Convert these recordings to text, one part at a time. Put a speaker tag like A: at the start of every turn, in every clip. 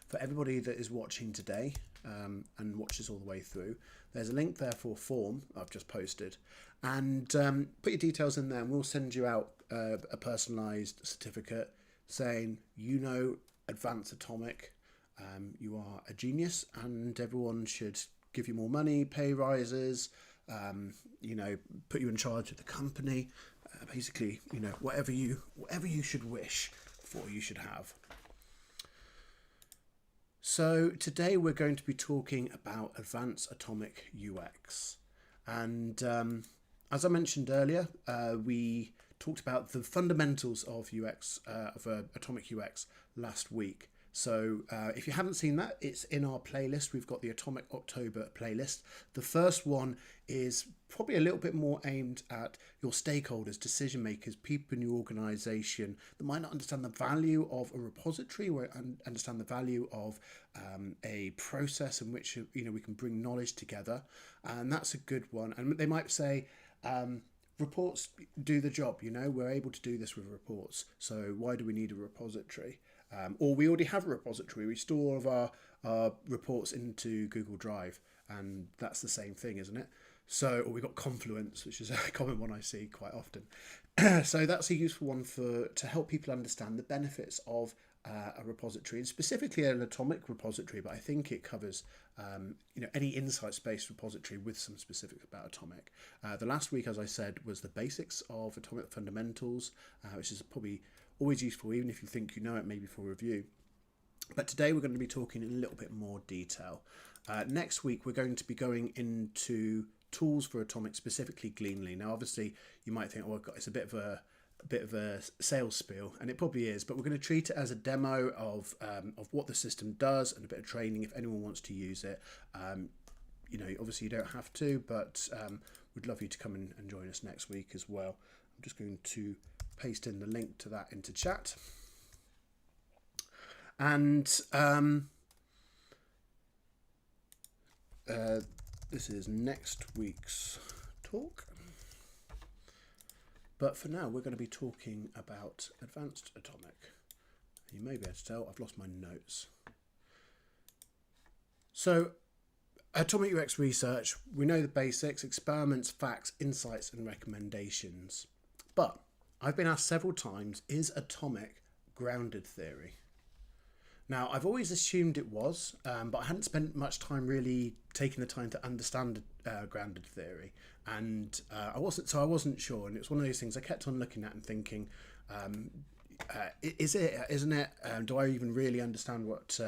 A: for everybody that is watching today and watches all the way through, there's a link there for a form I've just posted, and put your details in there and we'll send you out a personalised certificate saying, you know, Advanced Atomic, you are a genius and everyone should give you more money, pay rises, you know, put you in charge of the company, basically, you know, whatever you should wish for, you should have. So today we're going to be talking about Advanced Atomic UX, and as I mentioned earlier, we talked about the fundamentals of UX, of Atomic UX last week. So if you haven't seen that, it's in our playlist. We've got the Atomic October playlist. The first one is probably a little bit more aimed at your stakeholders, decision makers, people in your organization that might not understand the value of a repository or understand the value of a process in which, you know, we can bring knowledge together. And that's a good one. And they might say, reports do the job, you know, we're able to do this with reports. So why do we need a repository? Or we already have a repository. We store all of our reports into Google Drive, and that's the same thing, isn't it? So, or we've got Confluence, which is a common one I see quite often. So that's a useful one to help people understand the benefits of a repository, and specifically an atomic repository, but I think it covers you know, any insights-based repository with some specifics about atomic. The last week, as I said, was the basics of atomic fundamentals, which is probably always useful, even if you think you know it, maybe for review. But today we're going to be talking in a little bit more detail. Next week we're going to be going into tools for atomic, specifically Gleanly. Now, obviously, you might think, oh, it's a bit of a sales spiel, and it probably is. But we're going to treat it as a demo of what the system does and a bit of training if anyone wants to use it. You know, obviously you don't have to, but we'd love you to come and join us next week as well. I'm just going to paste in the link to that into chat. And this is next week's talk. But for now, we're going to be talking about Advanced Atomic. You may be able to tell I've lost my notes. So, Atomic UX research, we know the basics: experiments, facts, insights, and recommendations. But I've been asked several times, is atomic grounded theory? Now, I've always assumed it was, but I hadn't spent much time really taking the time to understand grounded theory, and I wasn't sure. And it's one of those things I kept on looking at and thinking, is it? Isn't it? Do I even really understand what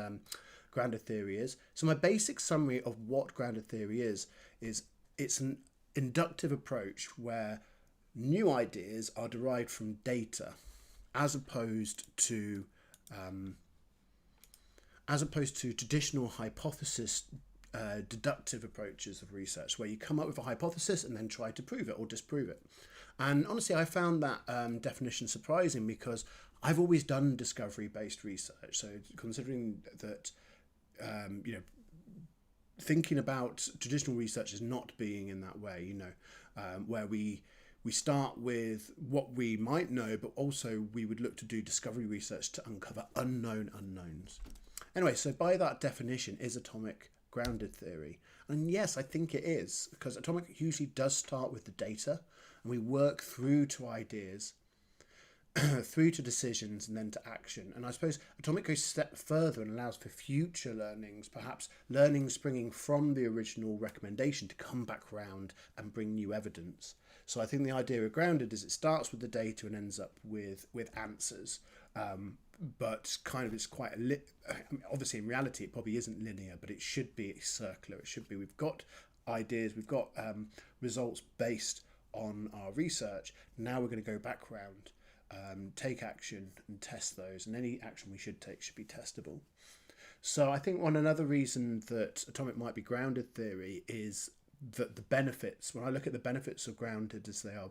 A: grounded theory is? So my basic summary of what grounded theory is it's an inductive approach where new ideas are derived from data, as opposed to traditional hypothesis deductive approaches of research, where you come up with a hypothesis and then try to prove it or disprove it. And honestly, I found that definition surprising, because I've always done discovery-based research. So considering that, you know, thinking about traditional research as not being in that way, you know, where we start with what we might know, but also we would look to do discovery research to uncover unknown unknowns. Anyway, so by that definition, is atomic grounded theory? And yes, I think it is, because atomic usually does start with the data, and we work through to ideas, through to decisions, and then to action. And I suppose atomic goes a step further and allows for future learnings, perhaps learning springing from the original recommendation to come back round and bring new evidence. So I think the idea of grounded is it starts with the data and ends up with answers. But kind of it's quite obviously in reality it probably isn't linear, but it should be circular. It should be, we've got ideas, we've got results based on our research. Now we're going to go back round, take action and test those, and any action we should take should be testable. So I think another reason that atomic might be grounded theory is that the benefits, when I look at the benefits of grounded as they are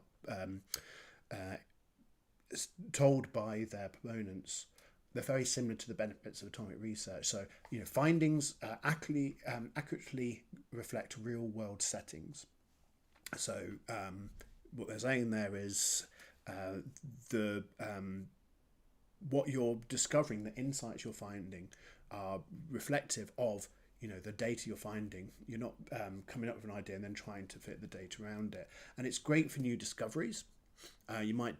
A: told by their proponents, they're very similar to the benefits of atomic research. So, you know, findings accurately reflect real world settings. So what they're saying there is what you're discovering, the insights you're finding, are reflective of the data you're finding. You're not coming up with an idea and then trying to fit the data around it. And it's great for new discoveries. You might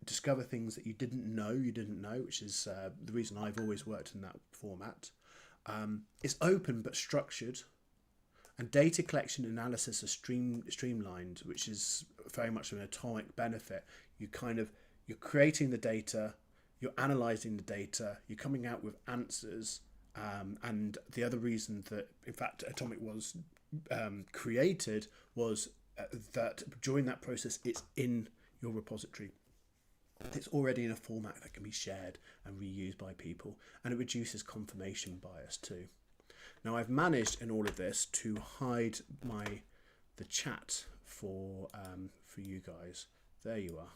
A: discover things that you didn't know, which is the reason I've always worked in that format. It's open but structured, and data collection and analysis are streamlined, which is very much an atomic benefit. You're creating the data, you're analysing the data, you're coming out with answers. And the other reason that, in fact, Atomic was created was that during that process, it's in your repository. It's already in a format that can be shared and reused by people, and it reduces confirmation bias too. Now, I've managed in all of this to hide the chat for you guys. There you are.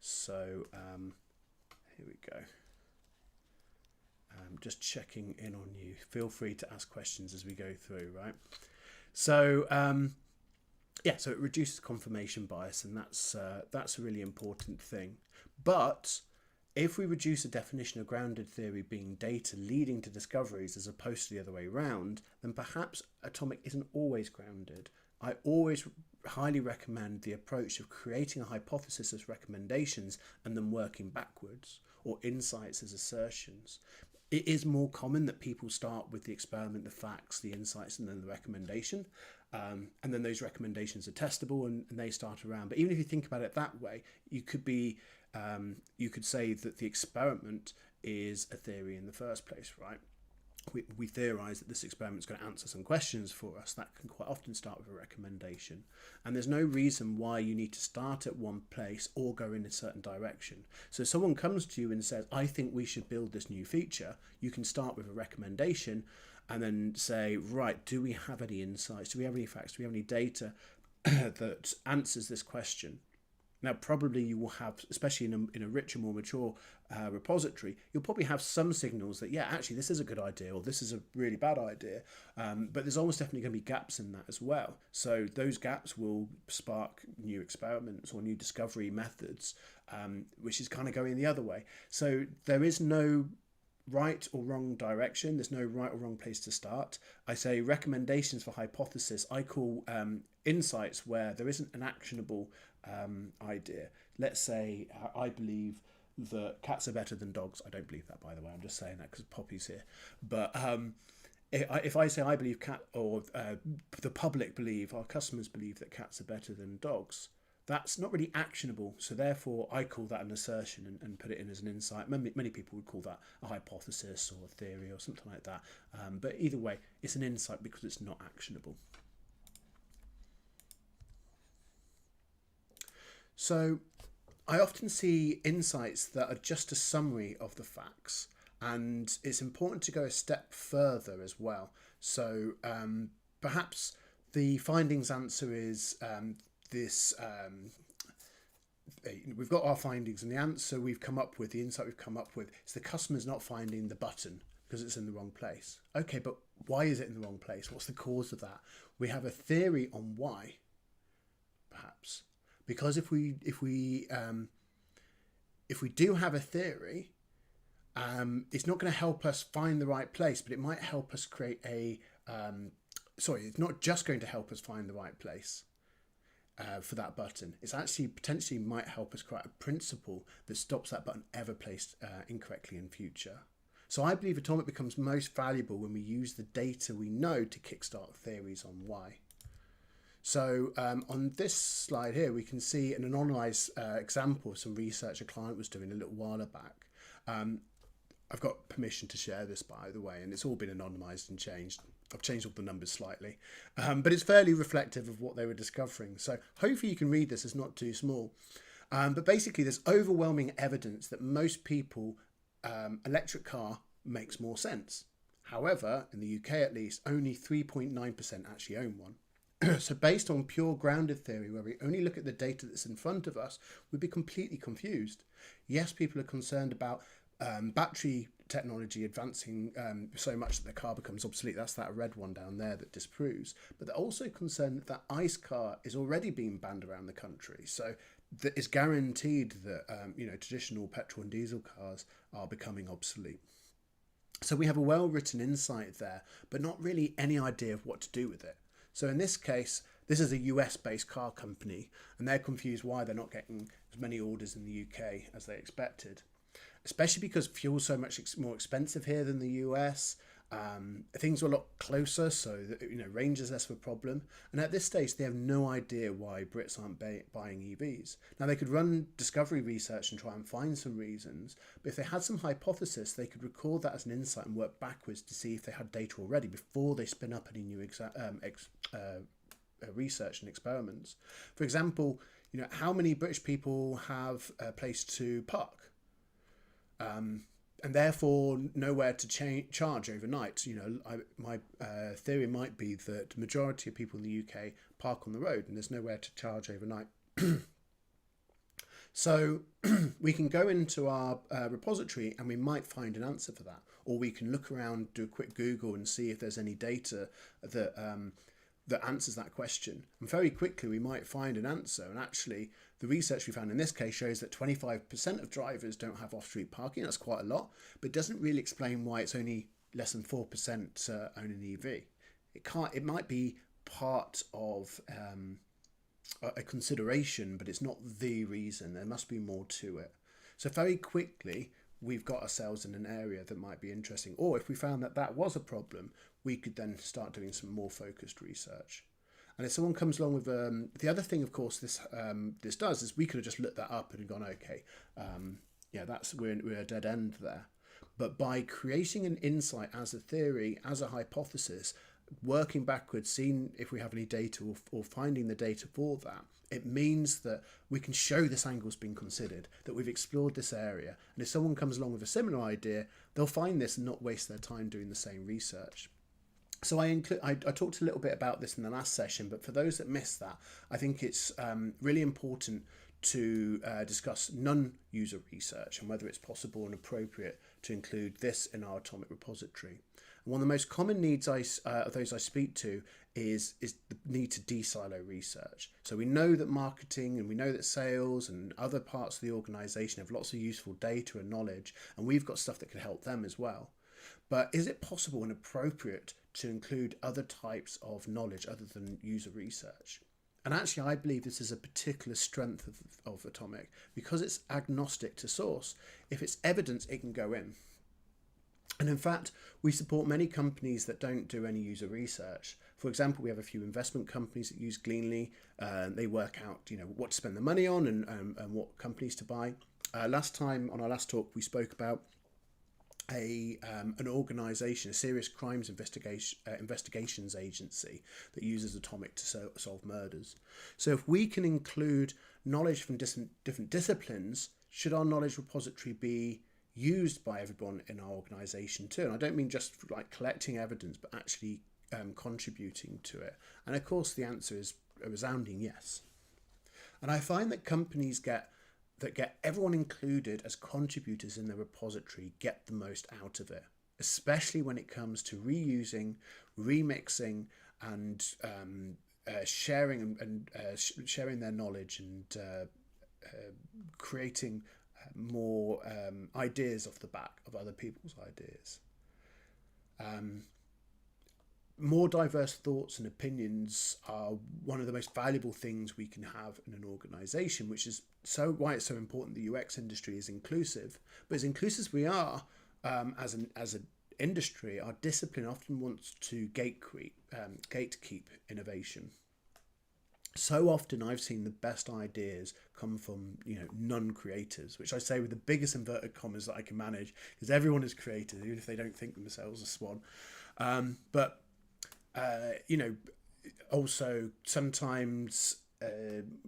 A: So here we go. Just checking in on you. Feel free to ask questions as we go through, right? So so it reduces confirmation bias, and that's a really important thing. But if we reduce the definition of grounded theory being data leading to discoveries as opposed to the other way around, then perhaps Atomic isn't always grounded. I always highly recommend the approach of creating a hypothesis as recommendations and then working backwards, or insights as assertions. It is more common that people start with the experiment, the facts, the insights, and then the recommendation. And then those recommendations are testable and they start around. But even if you think about it that way, you could say that the experiment is a theory in the first place, right? We theorize that this experiment is going to answer some questions for us. That can quite often start with a recommendation. And there's no reason why you need to start at one place or go in a certain direction. So if someone comes to you and says, I think we should build this new feature, you can start with a recommendation and then say, right, do we have any insights? Do we have any facts? Do we have any data that answers this question? Now, probably you will have, especially in a richer, more mature repository, you'll probably have some signals that, yeah, actually, this is a good idea, or this is a really bad idea. But there's almost definitely going to be gaps in that as well. So those gaps will spark new experiments or new discovery methods, which is kind of going the other way. So there is no right or wrong direction. There's no right or wrong place to start. I say recommendations for hypothesis. I call insights where there isn't an actionable idea. Let's say I believe that cats are better than dogs. I don't believe that, by the way. I'm just saying that because Poppy's here. But if I say I believe the public believe, our customers believe that cats are better than dogs, that's not really actionable. So therefore, I call that an assertion and put it in as an insight. Many people would call that a hypothesis or a theory or something like that. But either way, it's an insight because it's not actionable. So I often see insights that are just a summary of the facts, and it's important to go a step further as well. So perhaps the findings answer is this. We've got our findings, and the answer we've come up with, the insight we've come up with, is the customer's not finding the button because it's in the wrong place. Okay, but why is it in the wrong place? What's the cause of that? We have a theory on why, perhaps. Because if we do have a theory, it's not going to help us find the right place, but it might help us create it's not just going to help us find the right place for that button. It's actually potentially might help us create a principle that stops that button ever placed incorrectly in future. So I believe Atomic becomes most valuable when we use the data we know to kickstart theories on why. So on this slide here, we can see an anonymized example of some research a client was doing a little while back. I've got permission to share this, by the way, and it's all been anonymized and changed. I've changed all the numbers slightly, but it's fairly reflective of what they were discovering. So hopefully you can read this, it's not too small. But basically there's overwhelming evidence that most people, electric car makes more sense. However, in the UK at least, only 3.9% actually own one. So based on pure grounded theory, where we only look at the data that's in front of us, we'd be completely confused. Yes, people are concerned about battery technology advancing so much that the car becomes obsolete. That's that red one down there that disproves. But they're also concerned that ICE car is already being banned around the country. So that it's guaranteed that traditional petrol and diesel cars are becoming obsolete. So we have a well-written insight there, but not really any idea of what to do with it. So in this case, this is a US-based car company, and they're confused why they're not getting as many orders in the UK as they expected, especially because fuel's so much more expensive here than the US. Things are a lot closer, so that, range is less of a problem. And at this stage, they have no idea why Brits aren't buying EVs. Now, they could run discovery research and try and find some reasons, but if they had some hypothesis, they could record that as an insight and work backwards to see if they had data already before they spin up any new research and experiments. For example, how many British people have a place to park? And therefore nowhere to charge overnight. My theory might be that the majority of people in the UK park on the road and there's nowhere to charge overnight. So we can go into our repository and we might find an answer for that, or we can look around, do a quick Google and see if there's any data that answers that question. And very quickly we might find an answer. And actually the research we found in this case shows that 25% of drivers don't have off-street parking. That's quite a lot, but doesn't really explain why it's only less than 4% own an EV. It might be part of a consideration, but it's not the reason. There must be more to it. So very quickly we've got ourselves in an area that might be interesting. Or if we found that that was a problem, we could then start doing some more focused research. And if someone comes along with the other thing, of course, this does is we could have just looked that up and gone, okay, we're a dead end there. But by creating an insight as a theory, as a hypothesis, working backwards, seeing if we have any data or finding the data for that, it means that we can show this angle's been considered, that we've explored this area. And if someone comes along with a similar idea, they'll find this and not waste their time doing the same research. So I talked a little bit about this in the last session, but for those that missed that, I think it's really important to discuss non-user research and whether it's possible and appropriate to include this in our atomic repository. And one of the most common needs of those I speak to is the need to de-silo research. So we know that marketing and we know that sales and other parts of the organisation have lots of useful data and knowledge, and we've got stuff that can help them as well. But is it possible and appropriate to include other types of knowledge other than user research? And actually, I believe this is a particular strength of Atomic because it's agnostic to source. If it's evidence, it can go in. And in fact, we support many companies that don't do any user research. For example, we have a few investment companies that use Gleanly. They work out, what to spend the money on and what companies to buy. Last time on our last talk, we spoke about an organisation, a serious crimes investigations agency that uses Atomic to solve murders. So if we can include knowledge from different disciplines, should our knowledge repository be used by everyone in our organisation too? And I don't mean just like collecting evidence, but actually contributing to it. And of course the answer is a resounding yes. And I find that companies that get everyone included as contributors in the repository get the most out of it, especially when it comes to reusing, remixing, and sharing sharing their knowledge and creating more ideas off the back of other people's ideas. More diverse thoughts and opinions are one of the most valuable things we can have in an organisation, which is why it's so important the UX industry is inclusive. But as inclusive as we are as an industry, our discipline often wants to gatekeep innovation. So often I've seen the best ideas come from non-creators, which I say with the biggest inverted commas that I can manage, because everyone is creative, even if they don't think themselves a swan. Also sometimes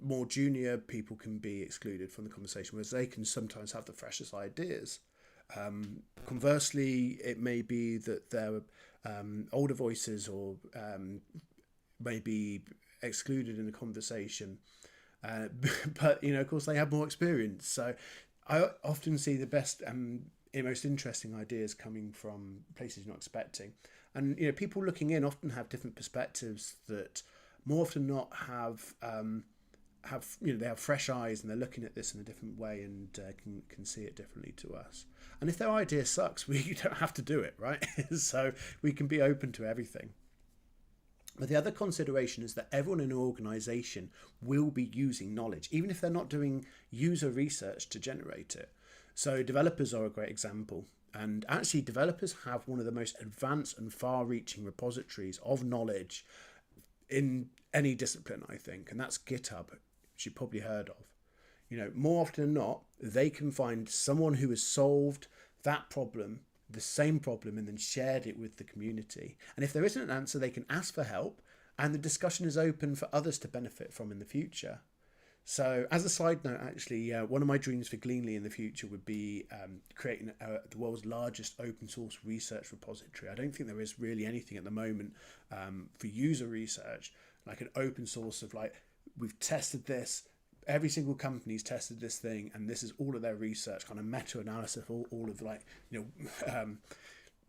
A: more junior people can be excluded from the conversation, whereas they can sometimes have the freshest ideas. Conversely, it may be that their older voices or may be excluded in the conversation, but of course they have more experience. So I often see the best and most interesting ideas coming from places you're not expecting. And people looking in often have different perspectives that more often than not have they have fresh eyes and they're looking at this in a different way and can see it differently to us. And if their idea sucks, we don't have to do it, right? So we can be open to everything. But the other consideration is that everyone in an organization will be using knowledge, even if they're not doing user research to generate it. So developers are a great example. And actually, developers have one of the most advanced and far-reaching repositories of knowledge in any discipline, I think. And that's GitHub, which you've probably heard of. More often than not, they can find someone who has solved that problem, the same problem, and then shared it with the community. And if there isn't an answer, they can ask for help, and the discussion is open for others to benefit from in the future. So as a side note, actually, one of my dreams for Gleanly in the future would be creating the world's largest open source research repository. I don't think there is really anything at the moment for user research, like an open source of we've tested this, every single company's tested this thing, and this is all of their research, kind of meta-analysis, all of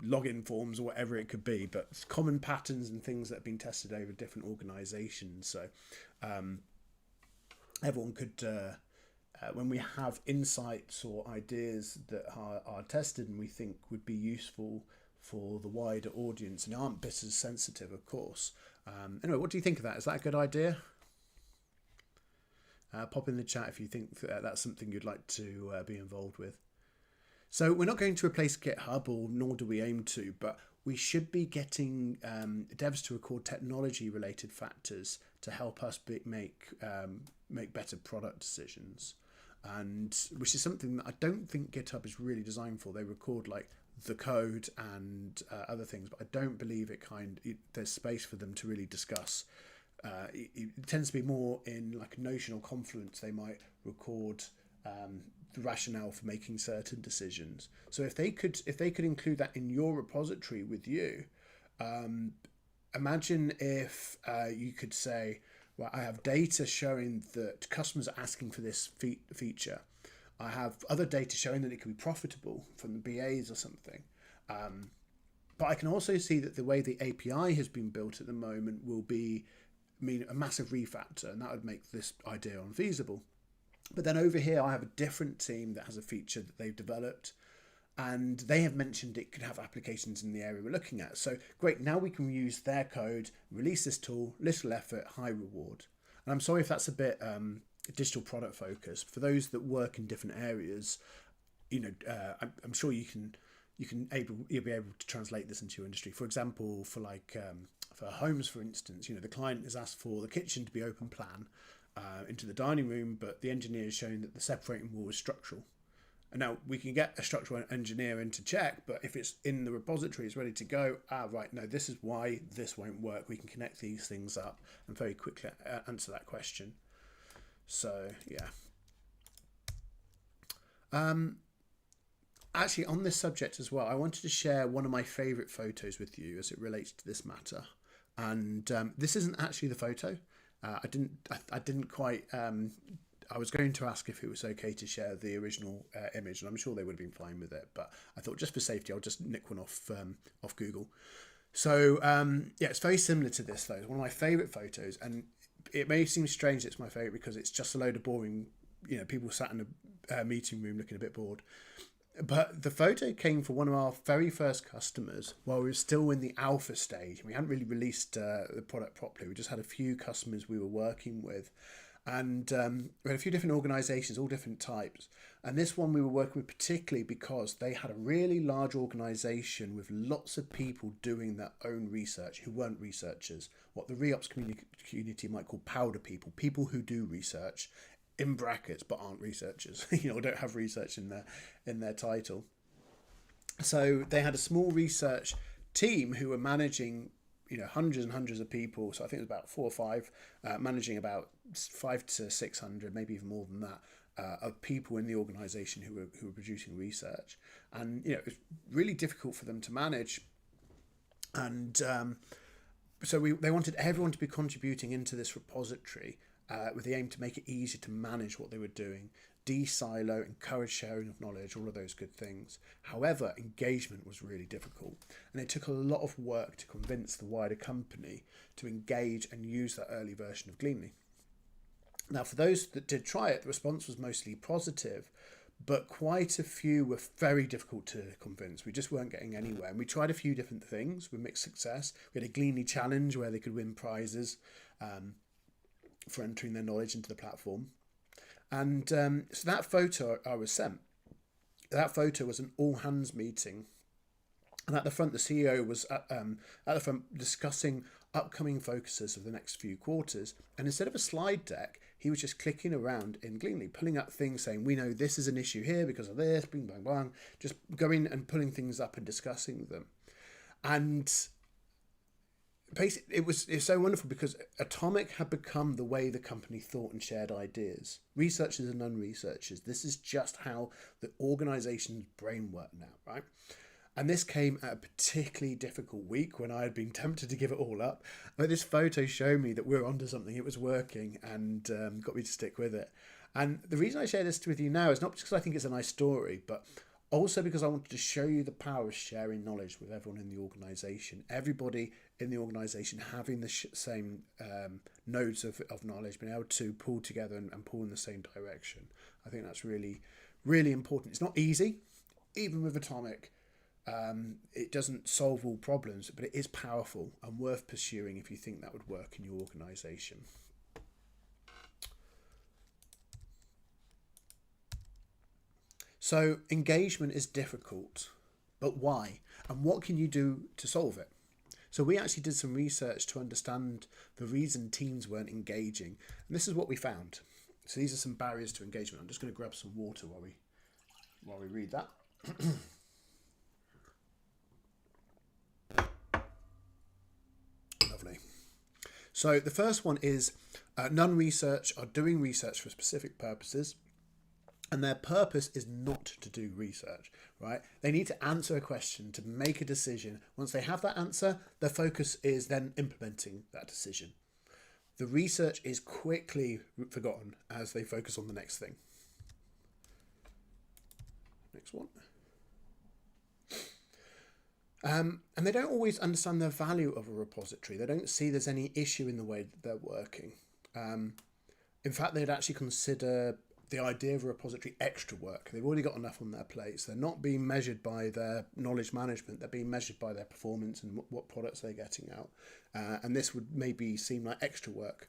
A: login forms or whatever it could be, but common patterns and things that have been tested over different organizations. So everyone could, when we have insights or ideas that are tested and we think would be useful for the wider audience and aren't bit as sensitive, of course. Anyway, what do you think of that? Is that a good idea? Pop in the chat if you think that's something you'd like to be involved with. So we're not going to replace GitHub, or nor do we aim to, but we should be getting devs to record technology-related factors to help us make better product decisions, and which is something that I don't think GitHub is really designed for. They record the code and other things, but I don't believe there's space for them to really discuss. It tends to be more in Notion or Confluence. They might record the rationale for making certain decisions. So if they could include that in your repository with you, imagine if you could say, well, I have data showing that customers are asking for this feature. I have other data showing that it could be profitable from the BAs or something. But I can also see that the way the API has been built at the moment will mean a massive refactor, and that would make this idea unfeasible. But then over here, I have a different team that has a feature that they've developed, and they have mentioned it could have applications in the area we're looking at. So great, now we can use their code, release this tool, little effort, high reward. And I'm sorry if that's a bit digital product focused. For those that work in different areas, I'm sure you'll be able to translate this into your industry. For example, for homes, for instance, the client has asked for the kitchen to be open plan into the dining room, but the engineer has shown that the separating wall is structural. And now we can get a structural engineer in to check, but if it's in the repository, it's ready to go. Right, no, this is why this won't work. We can connect these things up and very quickly answer that question. So, yeah. Actually, on this subject as well, I wanted to share one of my favourite photos with you as it relates to this matter. And this isn't actually the photo. I didn't quite. I was going to ask if it was okay to share the original image, and I'm sure they would have been fine with it. But I thought, just for safety, I'll just nick one off Google. So yeah, it's very similar to this though. It's one of my favourite photos, and it may seem strange it's my favourite because it's just a load of boring, people sat in a meeting room looking a bit bored. But the photo came from one of our very first customers while we were still in the alpha stage. We hadn't really released the product properly. We just had a few customers we were working with. And we had a few different organisations, all different types. And this one we were working with particularly because they had a really large organisation with lots of people doing their own research who weren't researchers. What the re-ops community might call powder people, people who do research, in brackets, but aren't researchers, don't have research in their title. So they had a small research team who were managing, hundreds and hundreds of people. So I think it was about 4 or 5, managing about 500 to 600, maybe even more than that, of people in the organisation who were producing research. And it was really difficult for them to manage. And so they wanted everyone to be contributing into this repository. With the aim to make it easier to manage what they were doing, de-silo, encourage sharing of knowledge, all of those good things. However, engagement was really difficult, and it took a lot of work to convince the wider company to engage and use that early version of Gleanly. Now, for those that did try it, the response was mostly positive, but quite a few were very difficult to convince. We just weren't getting anywhere. And we tried a few different things with mixed success. We had a Gleanly challenge where they could win prizes for entering their knowledge into the platform. And so that photo I was sent, that photo was an all hands meeting. And at the front, the CEO was at the front discussing upcoming focuses of the next few quarters. And instead of a slide deck, he was just clicking around in Gleanly, pulling up things saying, we know this is an issue here because of this, bing, bang, bang, just going and pulling things up and discussing them. And basically, it was so wonderful because Atomic had become the way the company thought and shared ideas. Researchers and non-researchers, this is just how the organization's brain worked now, right? And this came at a particularly difficult week when I had been tempted to give it all up. But this photo showed me that we were onto something. It was working and got me to stick with it. And the reason I share this with you now is not just because I think it's a nice story, but also because I wanted to show you the power of sharing knowledge with everyone in the organisation. Everybody in the organisation having the same nodes of knowledge, being able to pull together and pull in the same direction. I think that's really, really important. It's not easy, even with Atomic. It doesn't solve all problems, but it is powerful and worth pursuing if you think that would work in your organisation. So engagement is difficult, but why? And what can you do to solve it? So we actually did some research to understand the reason teams weren't engaging. And this is what we found. So these are some barriers to engagement. I'm just going to grab some water while we read that. Lovely. So the first one is non-research are doing research for specific purposes. And their purpose is not to do research, right? They need to answer a question to make a decision. Once they have that answer, their focus is then implementing that decision. The research is quickly forgotten as they focus on the next thing. Next one. And they don't always understand the value of a repository. They don't see there's any issue in the way that they're working. In fact, they'd actually consider the idea of a repository extra work. They've already got enough on their plates. They're not being measured by their knowledge management. They're being measured by their performance and what products they're getting out. And this would maybe seem like extra work.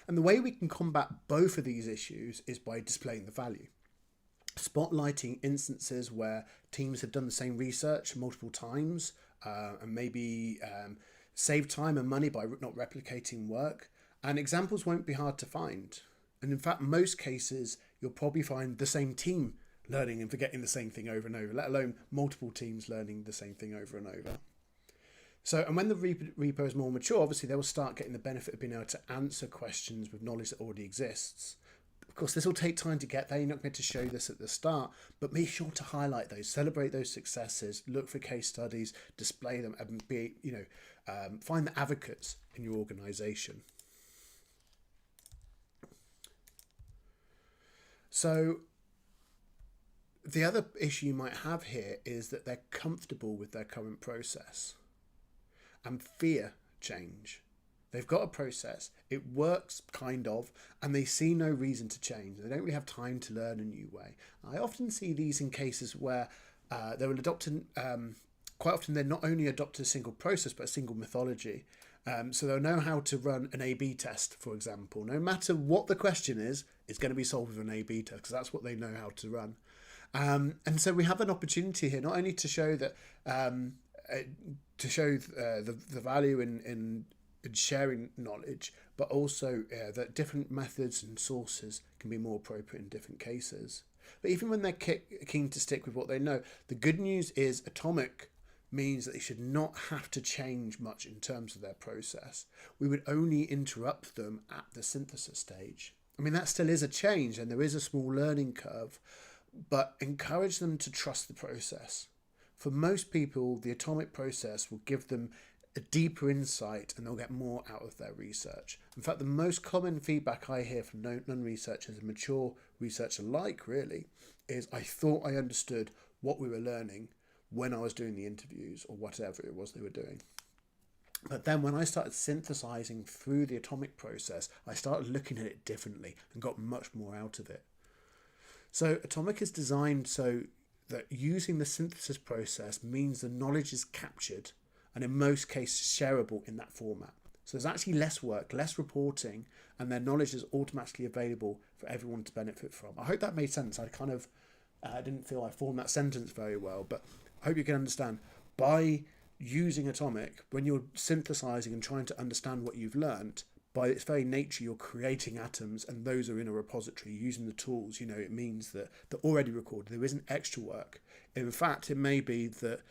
A: And the way we can combat both of these issues is by displaying the value. Spotlighting instances where teams have done the same research multiple times and maybe save time and money by not replicating work. And examples won't be hard to find. And in fact, most cases, you'll probably find the same team learning and forgetting the same thing over and over, let alone multiple teams learning the same thing over and over. So, and when the repo is more mature, obviously they will start getting the benefit of being able to answer questions with knowledge that already exists. Of course, this will take time to get there. You're not going to show this at the start, but make sure to highlight those, celebrate those successes, look for case studies, display them, and be, find the advocates in your organisation. So the other issue you might have here is that they're comfortable with their current process and fear change. They've got a process, it works kind of, and they see no reason to change. They don't really have time to learn a new way. I often see these in cases where they will adopt, quite often they're not only adopt a single process, but a single methodology. So they'll know how to run an A/B test, for example. No matter what the question is, it's going to be solved with an A/B test because that's what they know how to run. And so we have an opportunity here, not only to show that the value in sharing knowledge, but also that different methods and sources can be more appropriate in different cases. But even when they're keen to stick with what they know, the good news is Atomic means that they should not have to change much in terms of their process. We would only interrupt them at the synthesis stage. I mean, that still is a change and there is a small learning curve, but encourage them to trust the process. For most people, the Atomic process will give them a deeper insight and they'll get more out of their research. In fact, the most common feedback I hear from non-researchers and mature research alike really is, I thought I understood what we were learning when I was doing the interviews or whatever it was they were doing. But then when I started synthesizing through the atomic process, I started looking at it differently and got much more out of it. So atomic is designed so that using the synthesis process means the knowledge is captured and in most cases shareable in that format. So there's actually less work, less reporting, and their knowledge is automatically available for everyone to benefit from. I hope that made sense. I didn't feel I formed that sentence very well, but I hope you can understand. By using atomic, when you're synthesizing and trying to understand what you've learnt, by its very nature, you're creating atoms, and those are in a repository using the tools. It means that they're already recorded. There isn't extra work. In fact, it may be that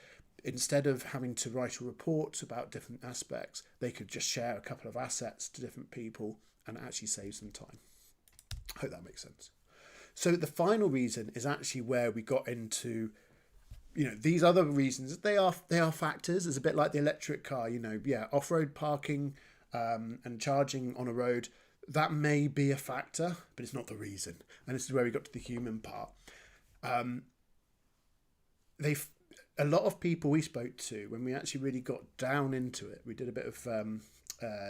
A: instead of having to write a report about different aspects, they could just share a couple of assets to different people and actually save some time. I hope that makes sense. So the final reason is actually where we got into, these other reasons. They are factors. It's a bit like the electric car. Off-road parking and charging on a road, that may be a factor, but it's not the reason. And this is where we got to the human part. A lot of people we spoke to, when we actually really got down into it, we did a bit of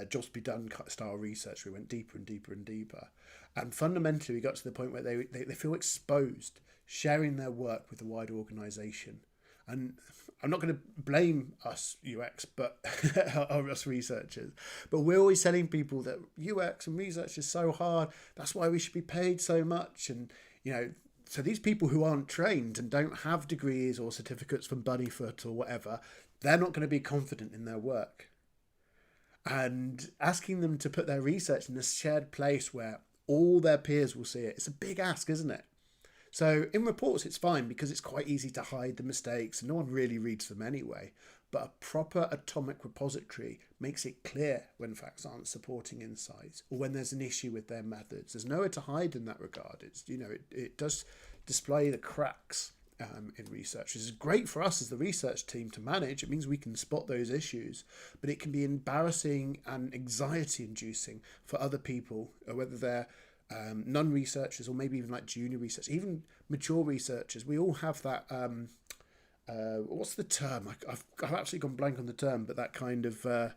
A: jobs to be done style research. We went deeper and deeper and deeper. And fundamentally, we got to the point where they feel exposed, sharing their work with the wider organisation. And I'm not going to blame us UX, but or us researchers. But we're always telling people that UX and research is so hard. That's why we should be paid so much. And, so these people who aren't trained and don't have degrees or certificates from Bunnyfoot or whatever, they're not going to be confident in their work. And asking them to put their research in a shared place where all their peers will see it, it's a big ask, isn't it? So in reports, it's fine because it's quite easy to hide the mistakes and no one really reads them anyway. But a proper atomic repository makes it clear when facts aren't supporting insights or when there's an issue with their methods. There's nowhere to hide in that regard. It's, it does display the cracks in research. This is great for us as the research team to manage. It means we can spot those issues, but it can be embarrassing and anxiety inducing for other people, whether they're non-researchers or maybe even like junior research, even mature researchers. We all have that what's the term? I've actually gone blank on the term, but that kind of the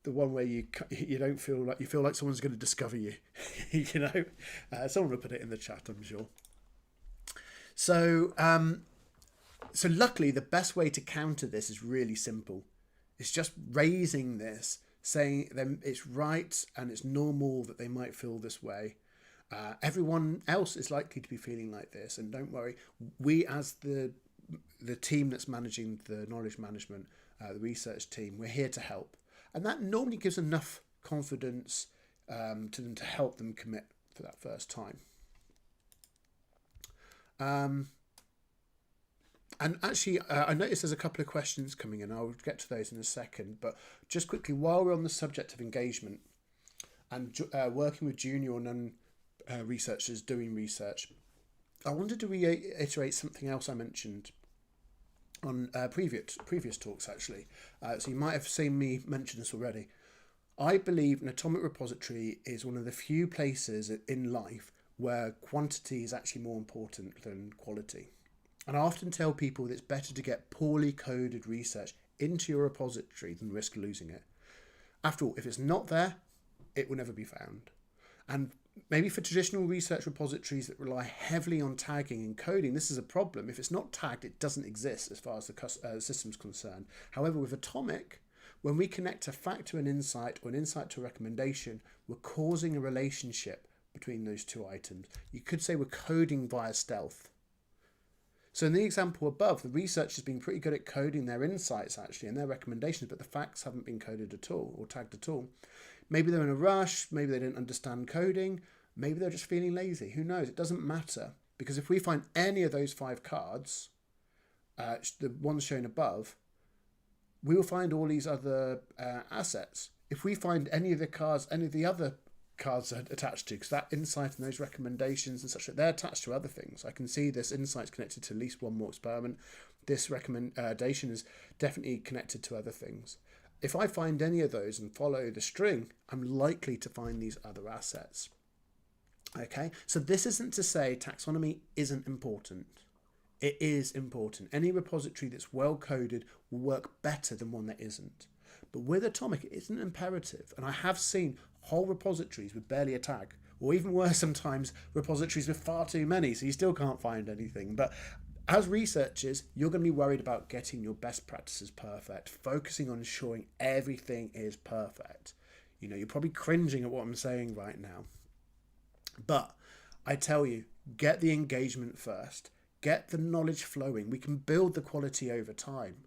A: one where you don't feel like, you feel like someone's going to discover you. Someone will put it in the chat, I'm sure. So so luckily the best way to counter this is really simple. It's just raising this, saying them it's right and it's normal that they might feel this way. Everyone else is likely to be feeling like this, and don't worry, we as the team that's managing the knowledge management, the research team, we're here to help, and that normally gives enough confidence to them to help them commit for that first time. And actually, I noticed there's a couple of questions coming in. I'll get to those in a second, but just quickly, while we're on the subject of engagement and working with junior or non researchers doing research, I wanted to reiterate something else I mentioned on previous talks actually. So you might have seen me mention this already. I believe an atomic repository is one of the few places in life where quantity is actually more important than quality. And I often tell people that it's better to get poorly coded research into your repository than risk losing it. After all, if it's not there, it will never be found. And maybe for traditional research repositories that rely heavily on tagging and coding, this is a problem. If it's not tagged, it doesn't exist as far as the system's concerned. However, with Atomic, when we connect a fact to an insight or an insight to a recommendation, we're causing a relationship between those two items. You could say we're coding via stealth. So in the example above, the research has been pretty good at coding their insights actually and their recommendations, but the facts haven't been coded at all or tagged at all. Maybe they're in a rush, maybe they didn't understand coding, maybe they're just feeling lazy. Who knows? It doesn't matter, because if we find any of those 5 cards, the ones shown above, we will find all these other assets. If we find any of the cards, any of the other cards are attached to, because that insight and those recommendations and such, they're attached to other things. I can see this insight's connected to at least one more experiment. This recommendation is definitely connected to other things. If I find any of those and follow the string, I'm likely to find these other assets. Okay, so this isn't to say taxonomy isn't important. It is important. Any repository that's well coded will work better than one that isn't. But with Atomic, it isn't imperative. And I have seen whole repositories with barely a tag, or even worse sometimes, repositories with far too many, so you still can't find anything. But as researchers, you're going to be worried about getting your best practices perfect, focusing on ensuring everything is perfect. You're probably cringing at what I'm saying right now. But I tell you, get the engagement first. Get the knowledge flowing. We can build the quality over time.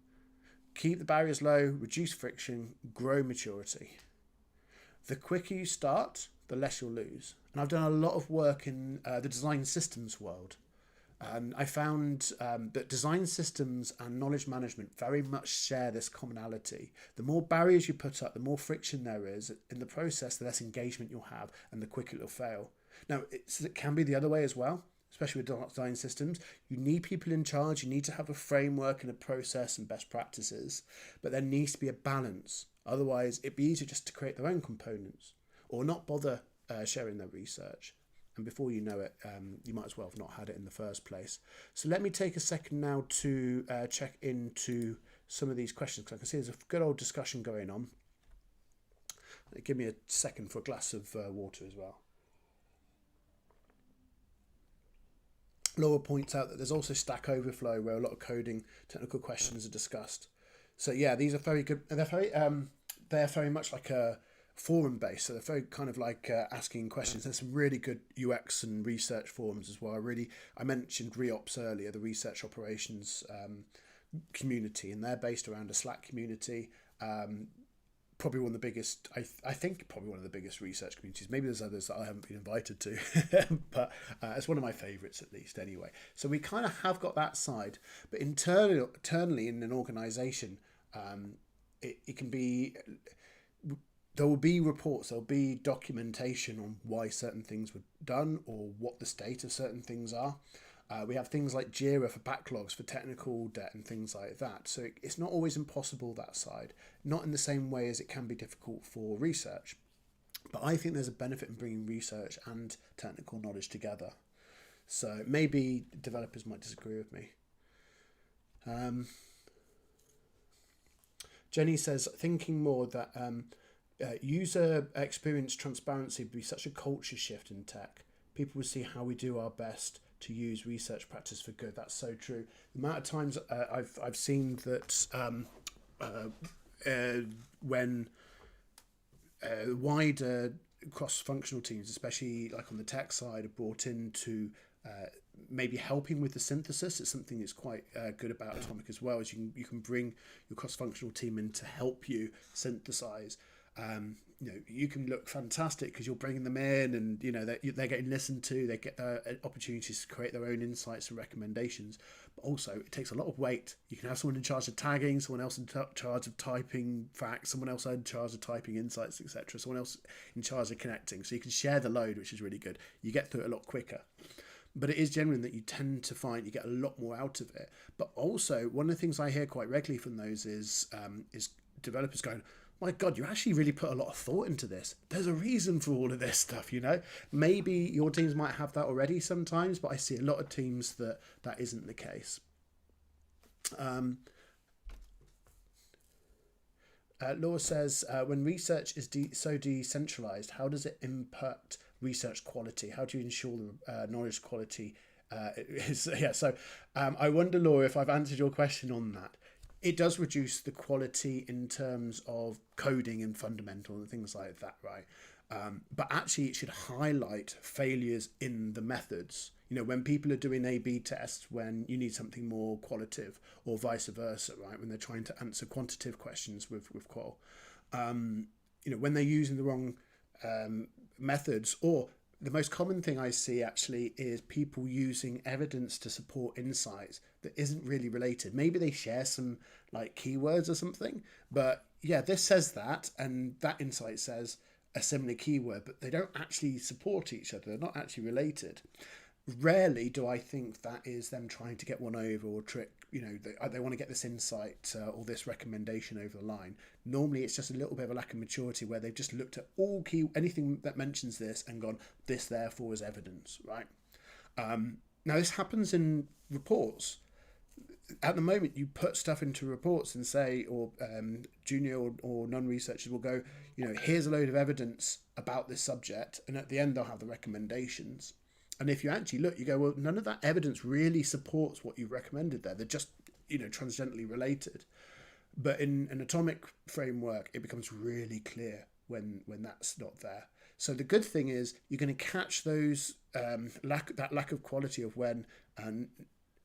A: Keep the barriers low, reduce friction, grow maturity. The quicker you start, the less you'll lose. And I've done a lot of work in the design systems world. And I found that design systems and knowledge management very much share this commonality. The more barriers you put up, the more friction there is in the process, the less engagement you'll have and the quicker it'll fail. Now, it can be the other way as well, especially with design systems. You need people in charge. You need to have a framework and a process and best practices, but there needs to be a balance. Otherwise, it'd be easier just to create their own components or not bother sharing their research. And before you know it, you might as well have not had it in the first place. So let me take a second now to check into some of these questions, because I can see there's a good old discussion going on. Give me a second for a glass of water as well. Laura points out that there's also Stack Overflow, where a lot of coding technical questions are discussed. So yeah, these are very good. They're very much like a forum based, so they're very kind of like asking questions. There's some really good UX and research forums as well. I mentioned REOPS earlier, the research operations community, and they're based around a Slack community. Probably one of the biggest, I think probably one of the biggest research communities. Maybe there's others that I haven't been invited to, but it's one of my favourites at least anyway. So we kind of have got that side, but internally in an organisation, it can be, there will be reports, there'll be documentation on why certain things were done or what the state of certain things are. We have things like Jira for backlogs, for technical debt and things like that. So it's not always impossible, that side, not in the same way as it can be difficult for research. But I think there's a benefit in bringing research and technical knowledge together. So maybe developers might disagree with me. Jenny says, thinking more that user experience transparency would be such a culture shift in tech. People will see how we do our best to use research practice for good. That's so true. The amount of times I've seen that when wider cross-functional teams, especially like on the tech side, are brought in to maybe helping with the synthesis. It's something that's quite good about Atomic as well, is you can bring your cross-functional team in to help you synthesize. You can look fantastic because you're bringing them in, and they're getting listened to. They get opportunities to create their own insights and recommendations. But also, it takes a lot of weight. You can have someone in charge of tagging, someone else in charge of typing facts, someone else in charge of typing insights, etc. Someone else in charge of connecting. So you can share the load, which is really good. You get through it a lot quicker. But it is genuine that you tend to find you get a lot more out of it. But also, one of the things I hear quite regularly from those is developers going, my God, you actually really put a lot of thought into this. There's a reason for all of this stuff, Maybe your teams might have that already sometimes, but I see a lot of teams that isn't the case. Laura says, when research is so decentralized, how does it impact research quality? How do you ensure the knowledge quality is? Yeah, so I wonder, Laura, if I've answered your question on that. It does reduce the quality in terms of coding and fundamental and things like that, right? But actually, it should highlight failures in the methods. When people are doing A/B tests, when you need something more qualitative, or vice versa, right? When they're trying to answer quantitative questions with qual, when they're using the wrong methods, or the most common thing I see actually is people using evidence to support insights that isn't really related. Maybe they share some like keywords or something, but yeah, this says that, and that insight says a similar keyword, but they don't actually support each other. They're not actually related. Rarely do I think that is them trying to get one over or trick, they want to get this insight or this recommendation over the line. Normally it's just a little bit of a lack of maturity where they've just looked at anything that mentions this and gone, this therefore is evidence, right? Now this happens in reports. at the moment you put stuff into reports and say, or junior or non-researchers will go, here's a load of evidence about this subject, and at the end they'll have the recommendations. And if you actually look, you go, well, none of that evidence really supports what you've recommended there. They're just, transgently related. But in an atomic framework, it becomes really clear when that's not there. So the good thing is you're going to catch those lack of quality of when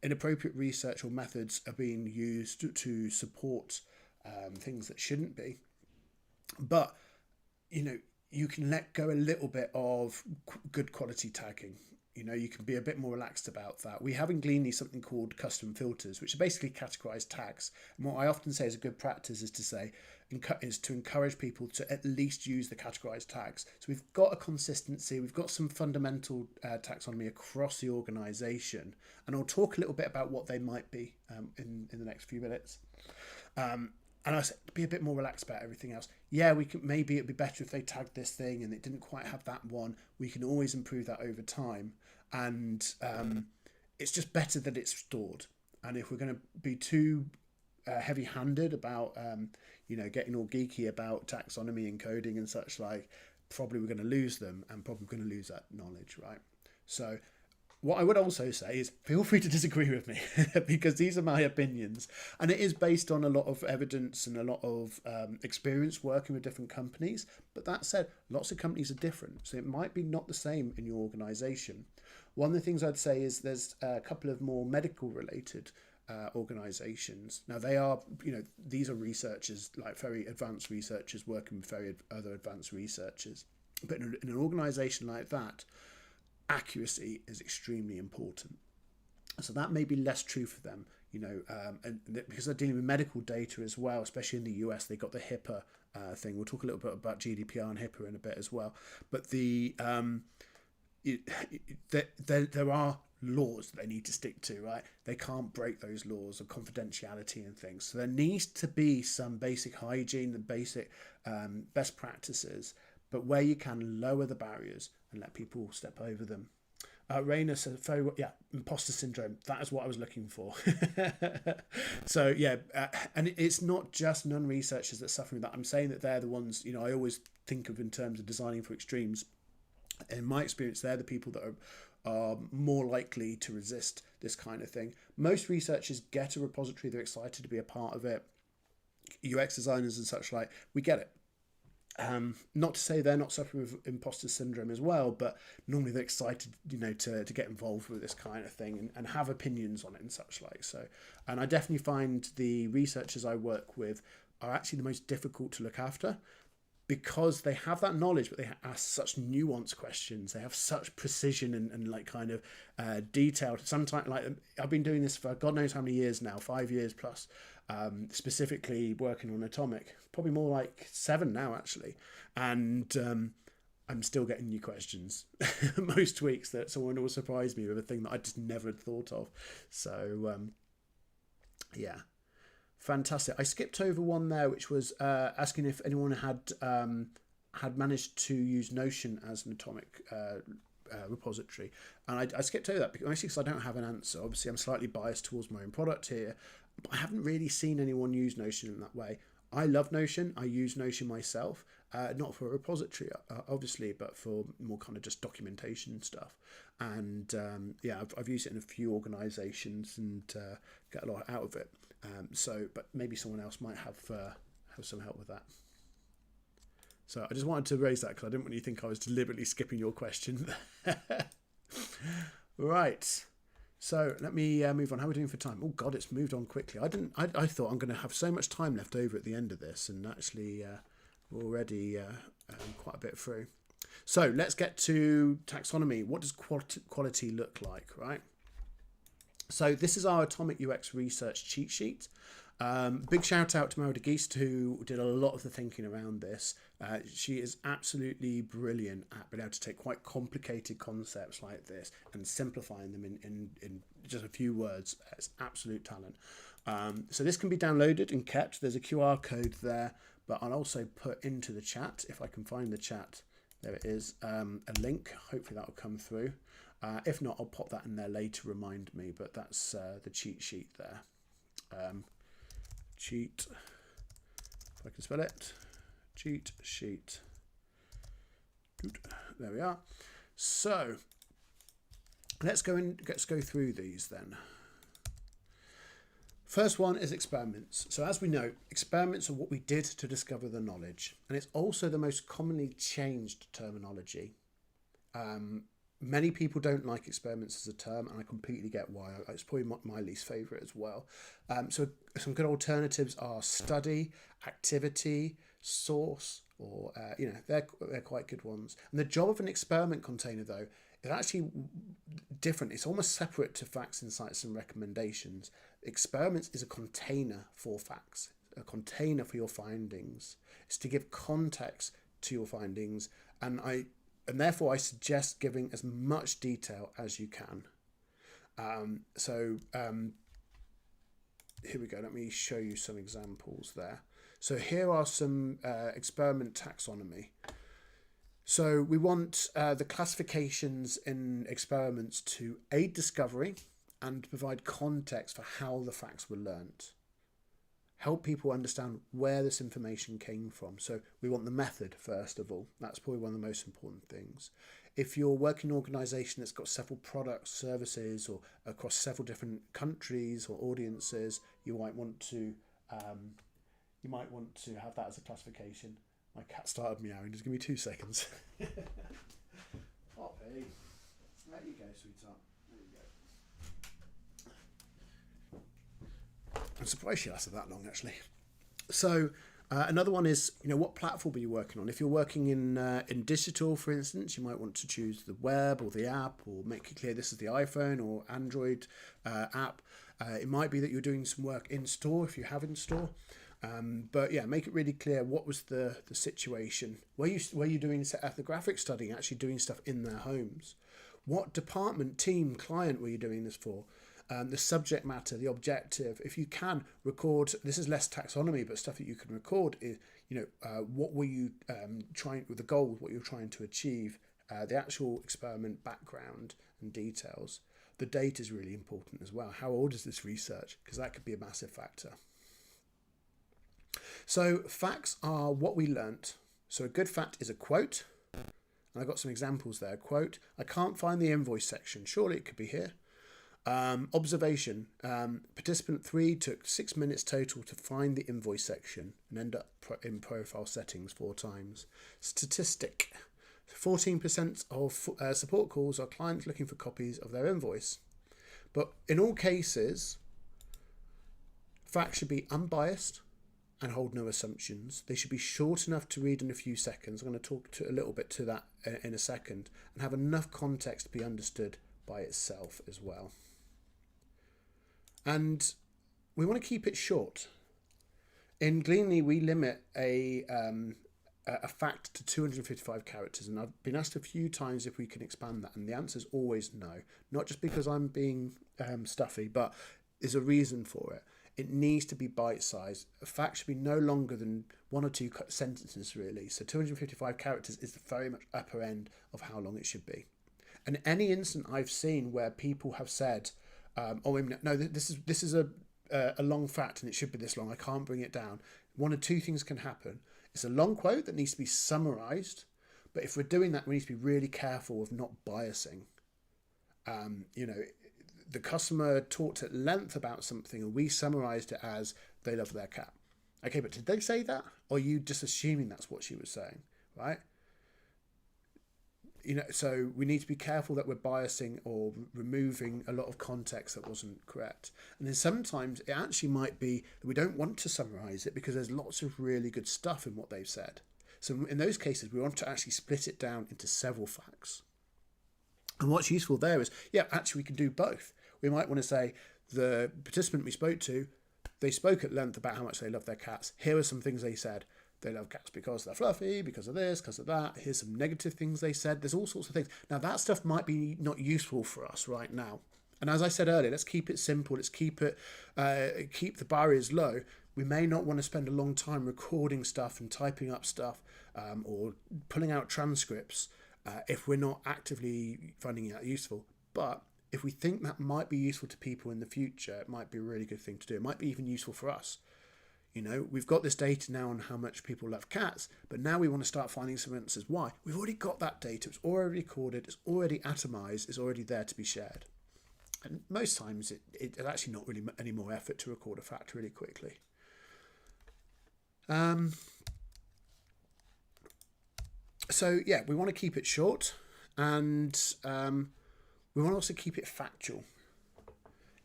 A: inappropriate research or methods are being used to support things that shouldn't be. But you can let go a little bit of good quality tagging. You can be a bit more relaxed about that. We have in Gleanly something called custom filters, which are basically categorized tags. And what I often say is a good practice is to encourage people to at least use the categorized tags. So we've got a consistency, we've got some fundamental taxonomy across the organization, and I'll talk a little bit about what they might be in the next few minutes. And I said, be a bit more relaxed about everything else. Yeah, maybe it'd be better if they tagged this thing and it didn't quite have that one. We can always improve that over time. And it's just better that it's stored. And if we're going to be too heavy-handed about, getting all geeky about taxonomy and coding and such like, probably we're going to lose them and probably going to lose that knowledge, right? So what I would also say is feel free to disagree with me because these are my opinions, and it is based on a lot of evidence and a lot of experience working with different companies. But that said, lots of companies are different, so it might be not the same in your organization. One of the things I'd say is there's a couple of more medical related organizations. Now they are, these are researchers, like very advanced researchers working with very other advanced researchers. But in an organization like that, accuracy is extremely important. So that may be less true for them, and because they're dealing with medical data as well, especially in the US, they got the HIPAA thing. We'll talk a little bit about GDPR and HIPAA in a bit as well. But there are laws that they need to stick to, right? They can't break those laws of confidentiality and things. So there needs to be some basic hygiene, the basic best practices, but where you can lower the barriers and let people step over them. Raina says, very well, yeah, imposter syndrome. That is what I was looking for. So, yeah, and it's not just non-researchers that are suffering that. I'm saying that they're the ones, I always think of in terms of designing for extremes. In my experience, they're the people that are more likely to resist this kind of thing. Most researchers get a repository. They're excited to be a part of it. UX designers and such like, we get it. Not to say they're not suffering with imposter syndrome as well, but normally they're excited, to get involved with this kind of thing and have opinions on it and such like. So, and I definitely find the researchers I work with are actually the most difficult to look after because they have that knowledge, but they ask such nuanced questions. They have such precision and like kind of detailed. Sometimes, like I've been doing this for God knows how many years now, 5 years plus. Specifically working on atomic, probably more like 7 now actually, and I'm still getting new questions most weeks that someone will surprise me with a thing that I just never had thought of. So yeah, fantastic. I skipped over one there which was asking if anyone had managed to use Notion as an atomic repository, and I skipped over that because I don't have an answer. Obviously I'm slightly biased towards my own product here, but I haven't really seen anyone use Notion in that way. I love Notion. I use Notion myself, not for a repository, obviously, but for more kind of just documentation stuff. And yeah, I've used it in a few organisations and get a lot out of it. But maybe someone else might have some help with that. So I just wanted to raise that because I didn't want you to think I was deliberately skipping your question. Right. So let me move on. How are we doing for time? Oh God, it's moved on quickly. I thought I'm going to have so much time left over at the end of this, and actually we're already quite a bit through. So let's get to taxonomy. What does quality look like, right? So this is our Atomic UX Research cheat sheet. Big shout out to Merida Geist, who did a lot of the thinking around this. She is absolutely brilliant at being able to take quite complicated concepts like this and simplifying them in just a few words. It's absolute talent. So this can be downloaded and kept. There's a QR code there, but I'll also put into the chat, if I can find the chat, there it is, a link. Hopefully that will come through. If not, I'll pop that in there later, remind me, but that's the cheat sheet there. cheat, if I can spell it, cheat sheet. Good. There we are. So let's go through these then. First one is experiments. So as we know, experiments are what we did to discover the knowledge, and it's also the most commonly changed terminology. Many people don't like experiments as a term, and I completely get why. It's probably my least favourite as well. So some good alternatives are study, activity, source, or they're quite good ones. And the job of an experiment container, though, is actually different. It's almost separate to facts, insights, and recommendations. Experiments is a container for facts, a container for your findings. It's to give context to your findings, and therefore I suggest giving as much detail as you can. Here we go. Let me show you some examples there. So here are some experiment taxonomy. So we want the classifications in experiments to aid discovery and provide context for how the facts were learnt. Help people understand where this information came from. So we want the method, first of all. That's probably one of the most important things. If you're working in an organisation that's got several products, services, or across several different countries or audiences, you might want to have that as a classification. My cat started meowing. Just give me 2 seconds. Poppy, there you go, sweetheart. There you go. I'm surprised she lasted that long, actually. So another one is, what platform are you working on? If you're working in digital, for instance, you might want to choose the web or the app, or make it clear this is the iPhone or Android app. It might be that you're doing some work in store if you have in store. But yeah, make it really clear what was the situation. Were you doing ethnographic studying, actually doing stuff in their homes? What department, team, client were you doing this for? The subject matter, the objective. If you can record, this is less taxonomy, but stuff that you can record is, what were you trying with the goal, what you're trying to achieve, the actual experiment background and details. The date is really important as well. How old is this research? Because that could be a massive factor. So facts are what we learnt. So a good fact is a quote. And I got some examples there. Quote, I can't find the invoice section. Surely it could be here. Observation. Participant 3 took 6 minutes total to find the invoice section and end up in profile settings 4 times. Statistic. 14% of support calls are clients looking for copies of their invoice. But in all cases, facts should be unbiased and hold no assumptions. They should be short enough to read in a few seconds. I'm going to talk a little bit to that in a second, and have enough context to be understood by itself as well. And we want to keep it short. In Gleanly, we limit a fact to 255 characters, and I've been asked a few times if we can expand that, and the answer is always no. Not just because I'm being stuffy, but there's a reason for it. It needs to be bite-sized. A fact should be no longer than 1 or 2 sentences, really. So 255 characters is the very much upper end of how long it should be. And any instant I've seen where people have said, this is a long fact and it should be this long, I can't bring it down. 1 or 2 things can happen. It's a long quote that needs to be summarised, but if we're doing that, we need to be really careful of not biasing. The customer talked at length about something and we summarised it as they love their cat. Okay, but did they say that? Or are you just assuming that's what she was saying, right? So we need to be careful that we're biasing or removing a lot of context that wasn't correct. And then sometimes it actually might be that we don't want to summarise it because there's lots of really good stuff in what they've said. So in those cases, we want to actually split it down into several facts. And what's useful there is, actually we can do both. We might want to say the participant we spoke to, they spoke at length about how much they love their cats. Here are some things they said. They love cats because they're fluffy, because of this, because of that. Here's some negative things they said. There's all sorts of things. Now, that stuff might be not useful for us right now. And as I said earlier, let's keep it simple. Let's keep the barriers low. We may not want to spend a long time recording stuff and typing up stuff or pulling out transcripts if we're not actively finding it useful. But if we think that might be useful to people in the future, it might be a really good thing to do. It might be even useful for us. You know, we've got this data now on how much people love cats, but now we want to start finding some answers why. We've already got that data. It's already recorded. It's already atomized. It's already there to be shared. And most times it's actually not really any more effort to record a fact really quickly. So yeah, we want to keep it short, and we want to also keep it factual.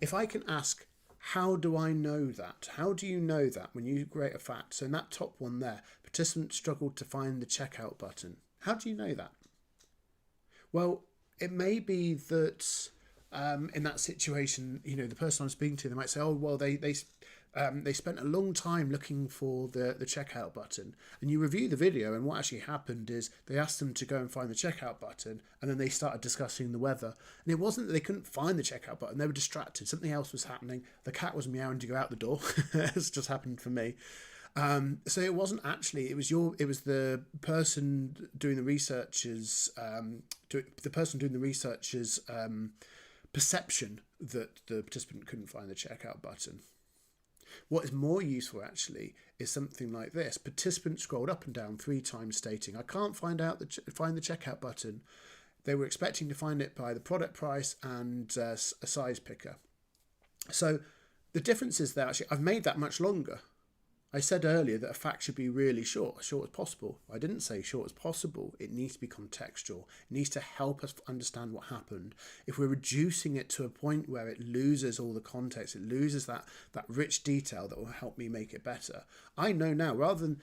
A: If I can ask, how do I know that? How do you know that when you create a fact? So in that top one there, participants struggled to find the checkout button. How do you know that? Well, it may be that in that situation, you know, the person I'm speaking to, they might say, oh, well, they spent a long time looking for the checkout button. And you review the video, and what actually happened is they asked them to go and find the checkout button, and then they started discussing the weather. And it wasn't that they couldn't find the checkout button, they were distracted. Something else was happening. The cat was meowing to go out the door. It's just happened for me. So it wasn't actually, it was the person doing the research's perception that the participant couldn't find the checkout button. What is more useful actually is something like this. Participants scrolled up and down 3 times stating, I can't find the checkout button. They were expecting to find it by the product price and a size picker. So the difference is that actually I've made that much longer. I said earlier that a fact should be really short as possible. I didn't say short as possible. It needs to be contextual. It needs to help us understand what happened. If we're reducing it to a point where it loses all the context, it loses that rich detail that will help me make it better. I know now, rather than,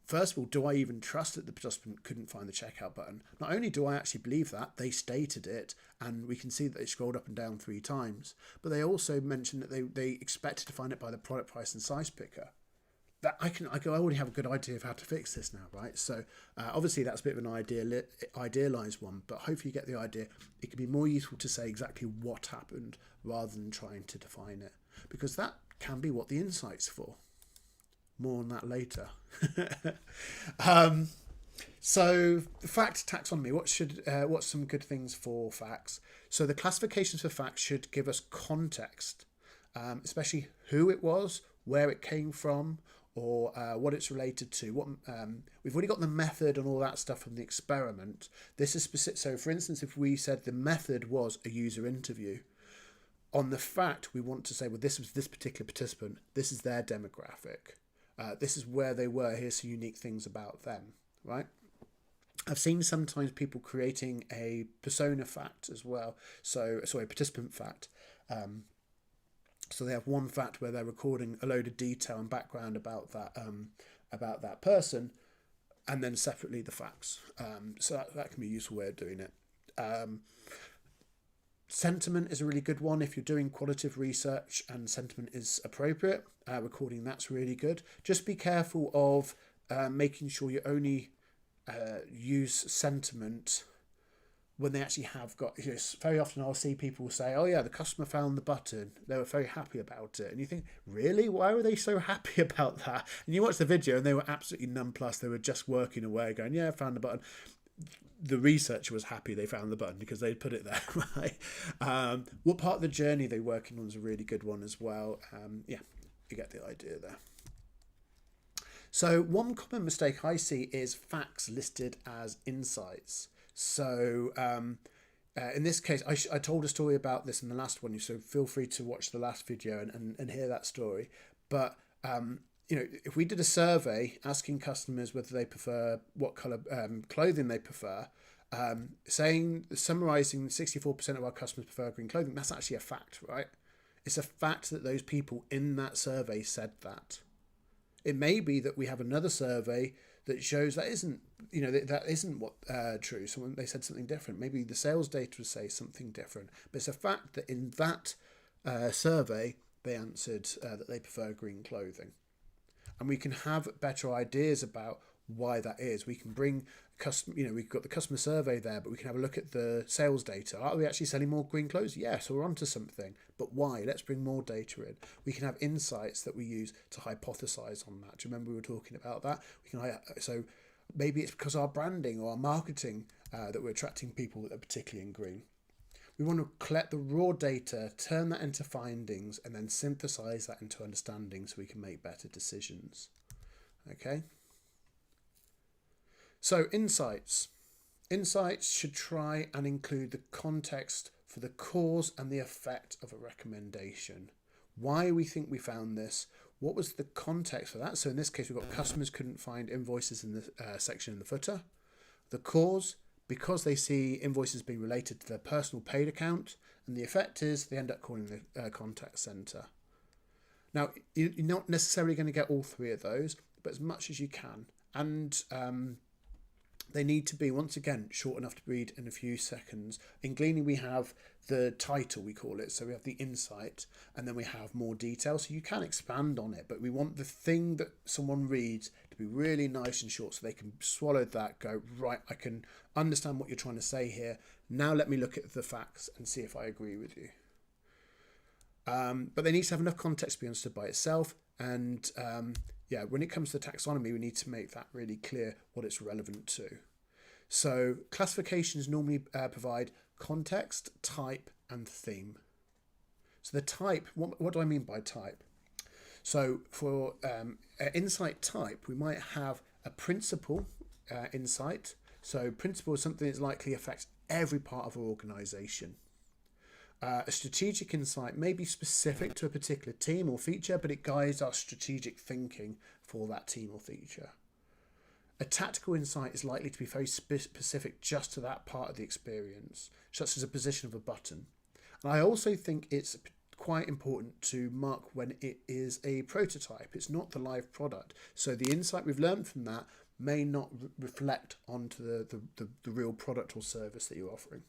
A: first of all, do I even trust that the participant couldn't find the checkout button? Not only do I actually believe that, they stated it, and we can see that they scrolled up and down 3 times, but they also mentioned that they expected to find it by the product price and size picker. That I already have a good idea of how to fix this now, right? So obviously that's a bit of an idealized one, but hopefully you get the idea. It can be more useful to say exactly what happened rather than trying to define it, because that can be what the insight's for. More on that later. So fact taxonomy. What's some good things for facts? So the classifications for facts should give us context, especially who it was, where it came from, or what it's related to. We've already got the method and all that stuff from the experiment. This is specific. So for instance, if we said the method was a user interview, on the fact we want to say, well, this was this particular participant, this is their demographic, this is where they were, here's some unique things about them, right? I've seen sometimes people creating a persona fact as well. So, sorry, participant fact. So they have one fact where they're recording a load of detail and background about that person, and then separately the facts. So that can be a useful way of doing it. Sentiment is a really good one if you're doing qualitative research and sentiment is appropriate. Recording that's really good. Just be careful of making sure you only use sentiment when they actually have got, very often I'll see people say, oh yeah, the customer found the button. They were very happy about it. And you think, really? Why were they so happy about that? And you watch the video and they were absolutely nonplussed. They were just working away going, yeah, I found the button. The researcher was happy they found the button because they put it there, right? What part of the journey they're working on is a really good one as well. Yeah, you get the idea there. So one common mistake I see is facts listed as insights. So in this case, I told a story about this in the last one, so feel free to watch the last video and hear that story. But if we did a survey asking customers whether they prefer what colour clothing they prefer, summarising 64% of our customers prefer green clothing, that's actually a fact, right? It's a fact that those people in that survey said that. It may be that we have another survey that shows that isn't what true. So when they said something different, maybe the sales data would say something different. But it's a fact that in that survey, they answered that they prefer green clothing. And we can have better ideas about why that is. We can bring we've got the customer survey there, but we can have a look at the sales data. Are we actually selling more green clothes? Yes, so we're onto something. But why? Let's bring more data in. We can have insights that we use to hypothesize on that. Do you remember we were talking about that? So maybe it's because our branding or our marketing that we're attracting people that are particularly in green. We want to collect the raw data, turn that into findings, and then synthesize that into understanding so we can make better decisions. Okay. So insights. Insights should try and include the context for the cause and the effect of a recommendation. Why we think we found this, what was the context for that? So in this case, we've got customers couldn't find invoices in the section in the footer. The cause, because they see invoices being related to their personal paid account, and the effect is they end up calling the contact centre. Now, you're not necessarily going to get all three of those, but as much as you can. And they need to be, once again, short enough to read in a few seconds. In Gleaning, we have the title, we call it. So we have the insight, and then we have more detail. So you can expand on it, but we want the thing that someone reads to be really nice and short so they can swallow that, go, right, I can understand what you're trying to say here. Now let me look at the facts and see if I agree with you. But they need to have enough context to be understood by itself. And yeah, when it comes to taxonomy, we need to make that really clear what it's relevant to. So classifications normally provide context, type, and theme. So the type, what do I mean by type? So for insight type, we might have a principal insight. So principal is something that likely affects every part of our organisation. A strategic insight may be specific to a particular team or feature, but it guides our strategic thinking for that team or feature. A tactical insight is likely to be very specific just to that part of the experience, such as a position of a button. And I also think it's quite important to mark when it is a prototype. It's not the live product. So the insight we've learned from that may not reflect onto the real product or service that you're offering.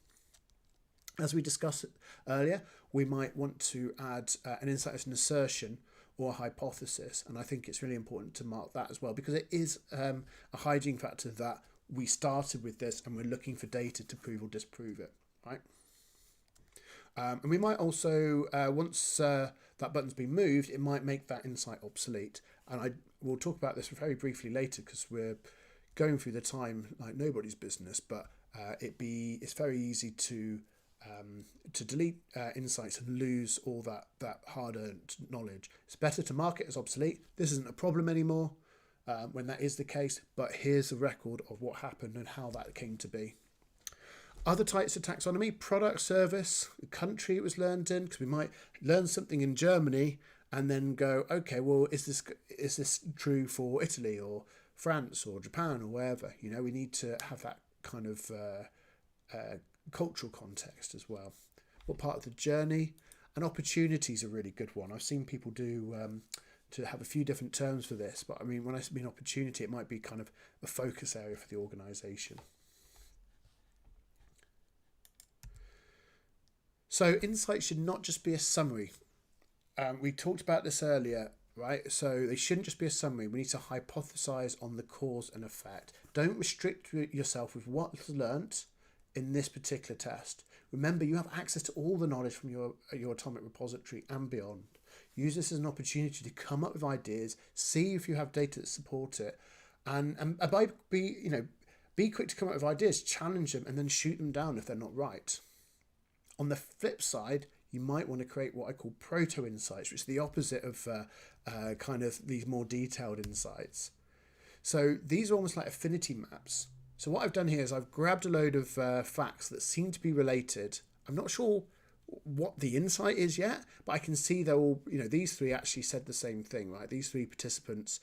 A: As we discussed earlier, we might want to add an insight as an assertion or a hypothesis, and I think it's really important to mark that as well, because it is a hygiene factor that we started with this and we're looking for data to prove or disprove it, right? And we might also, once that button's been moved, it might make that insight obsolete. And I will talk about this very briefly later because we're going through the time like nobody's business, but it's very easy to delete insights and lose all that hard-earned knowledge. It's better to mark it as obsolete. This isn't a problem anymore when that is the case, but here's a record of what happened and how that came to be. Other types of taxonomy: product, service, the country it was learned in, because we might learn something in Germany and then go, okay, well, is this true for Italy or France or Japan or wherever? You know, we need to have that kind of cultural context as well. What part of the journey? And opportunity is a really good one. I've seen people do to have a few different terms for this, but I mean, when I mean opportunity, it might be kind of a focus area for the organisation. So insights should not just be a summary. We talked about this earlier, right? So they shouldn't just be a summary. We need to hypothesize on the cause and effect. Don't restrict yourself with what's learnt in this particular test. Remember, you have access to all the knowledge from your atomic repository and beyond. Use this as an opportunity to come up with ideas, see if you have data that support it, and be quick to come up with ideas, challenge them, and then shoot them down if they're not right. On the flip side, you might want to create what I call proto-insights, which is the opposite of kind of these more detailed insights. So these are almost like affinity maps. So what I've done here is I've grabbed a load of facts that seem to be related. I'm not sure what the insight is yet, but I can see they're all, these three actually said the same thing, right? These three participants,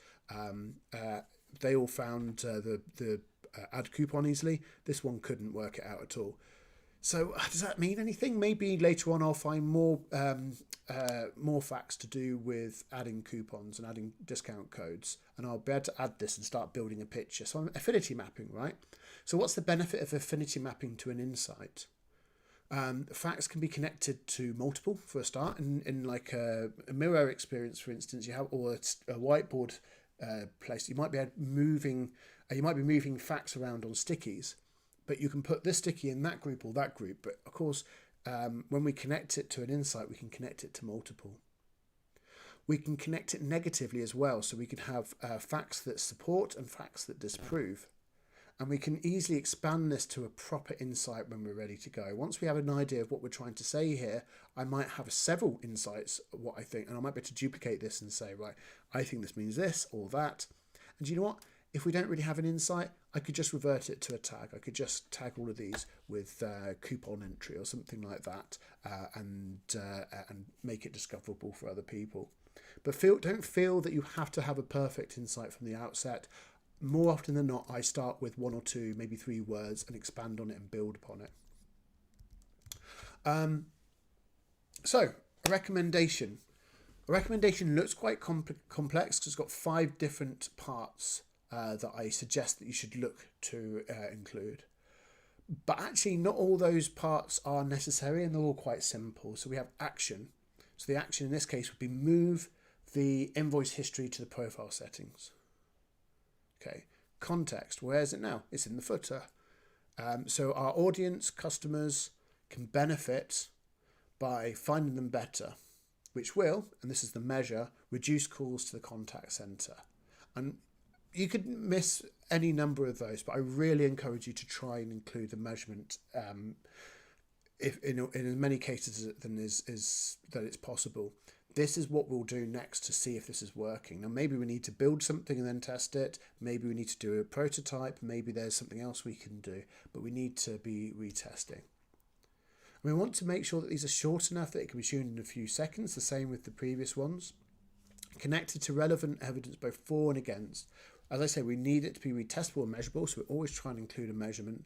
A: they all found the add coupon easily. This one couldn't work it out at all. So does that mean anything? Maybe later on I'll find more facts to do with adding coupons and adding discount codes, and I'll be able to add this and start building a picture. So I'm affinity mapping, right? So what's the benefit of affinity mapping to an insight? Facts can be connected to multiple for a start. In like a mirror experience, for instance, you have, or a whiteboard place. You might be moving facts around on stickies. But you can put this sticky in that group or that group. But of course, when we connect it to an insight, we can connect it to multiple. We can connect it negatively as well. So we can have facts that support and facts that disprove. And we can easily expand this to a proper insight when we're ready to go. Once we have an idea of what we're trying to say here, I might have several insights of what I think, and I might be able to duplicate this and say, right, I think this means this or that. And you know what? If we don't really have an insight, I could just revert it to a tag. I could just tag all of these with coupon entry or something like that, and make it discoverable for other people. But don't feel that you have to have a perfect insight from the outset. More often than not, I start with 1 or 2, maybe 3 words and expand on it and build upon it. So, a recommendation. A recommendation looks quite complex because it's got 5 different parts that I suggest that you should look to include. But actually, not all those parts are necessary, and they're all quite simple. So we have action. So the action in this case would be move the invoice history to the profile settings. Okay, context, where is it now? It's in the footer. So our audience, customers can benefit by finding them better, which will, and this is the measure, reduce calls to the contact center. And you could miss any number of those, but I really encourage you to try and include the measurement if in as many cases than is that it's possible. This is what we'll do next to see if this is working. Now, maybe we need to build something and then test it. Maybe we need to do a prototype. Maybe there's something else we can do, but we need to be retesting. And we want to make sure that these are short enough that it can be tuned in a few seconds, the same with the previous ones. Connected to relevant evidence both for and against. As I say, we need it to be retestable and measurable, so we're always trying to include a measurement.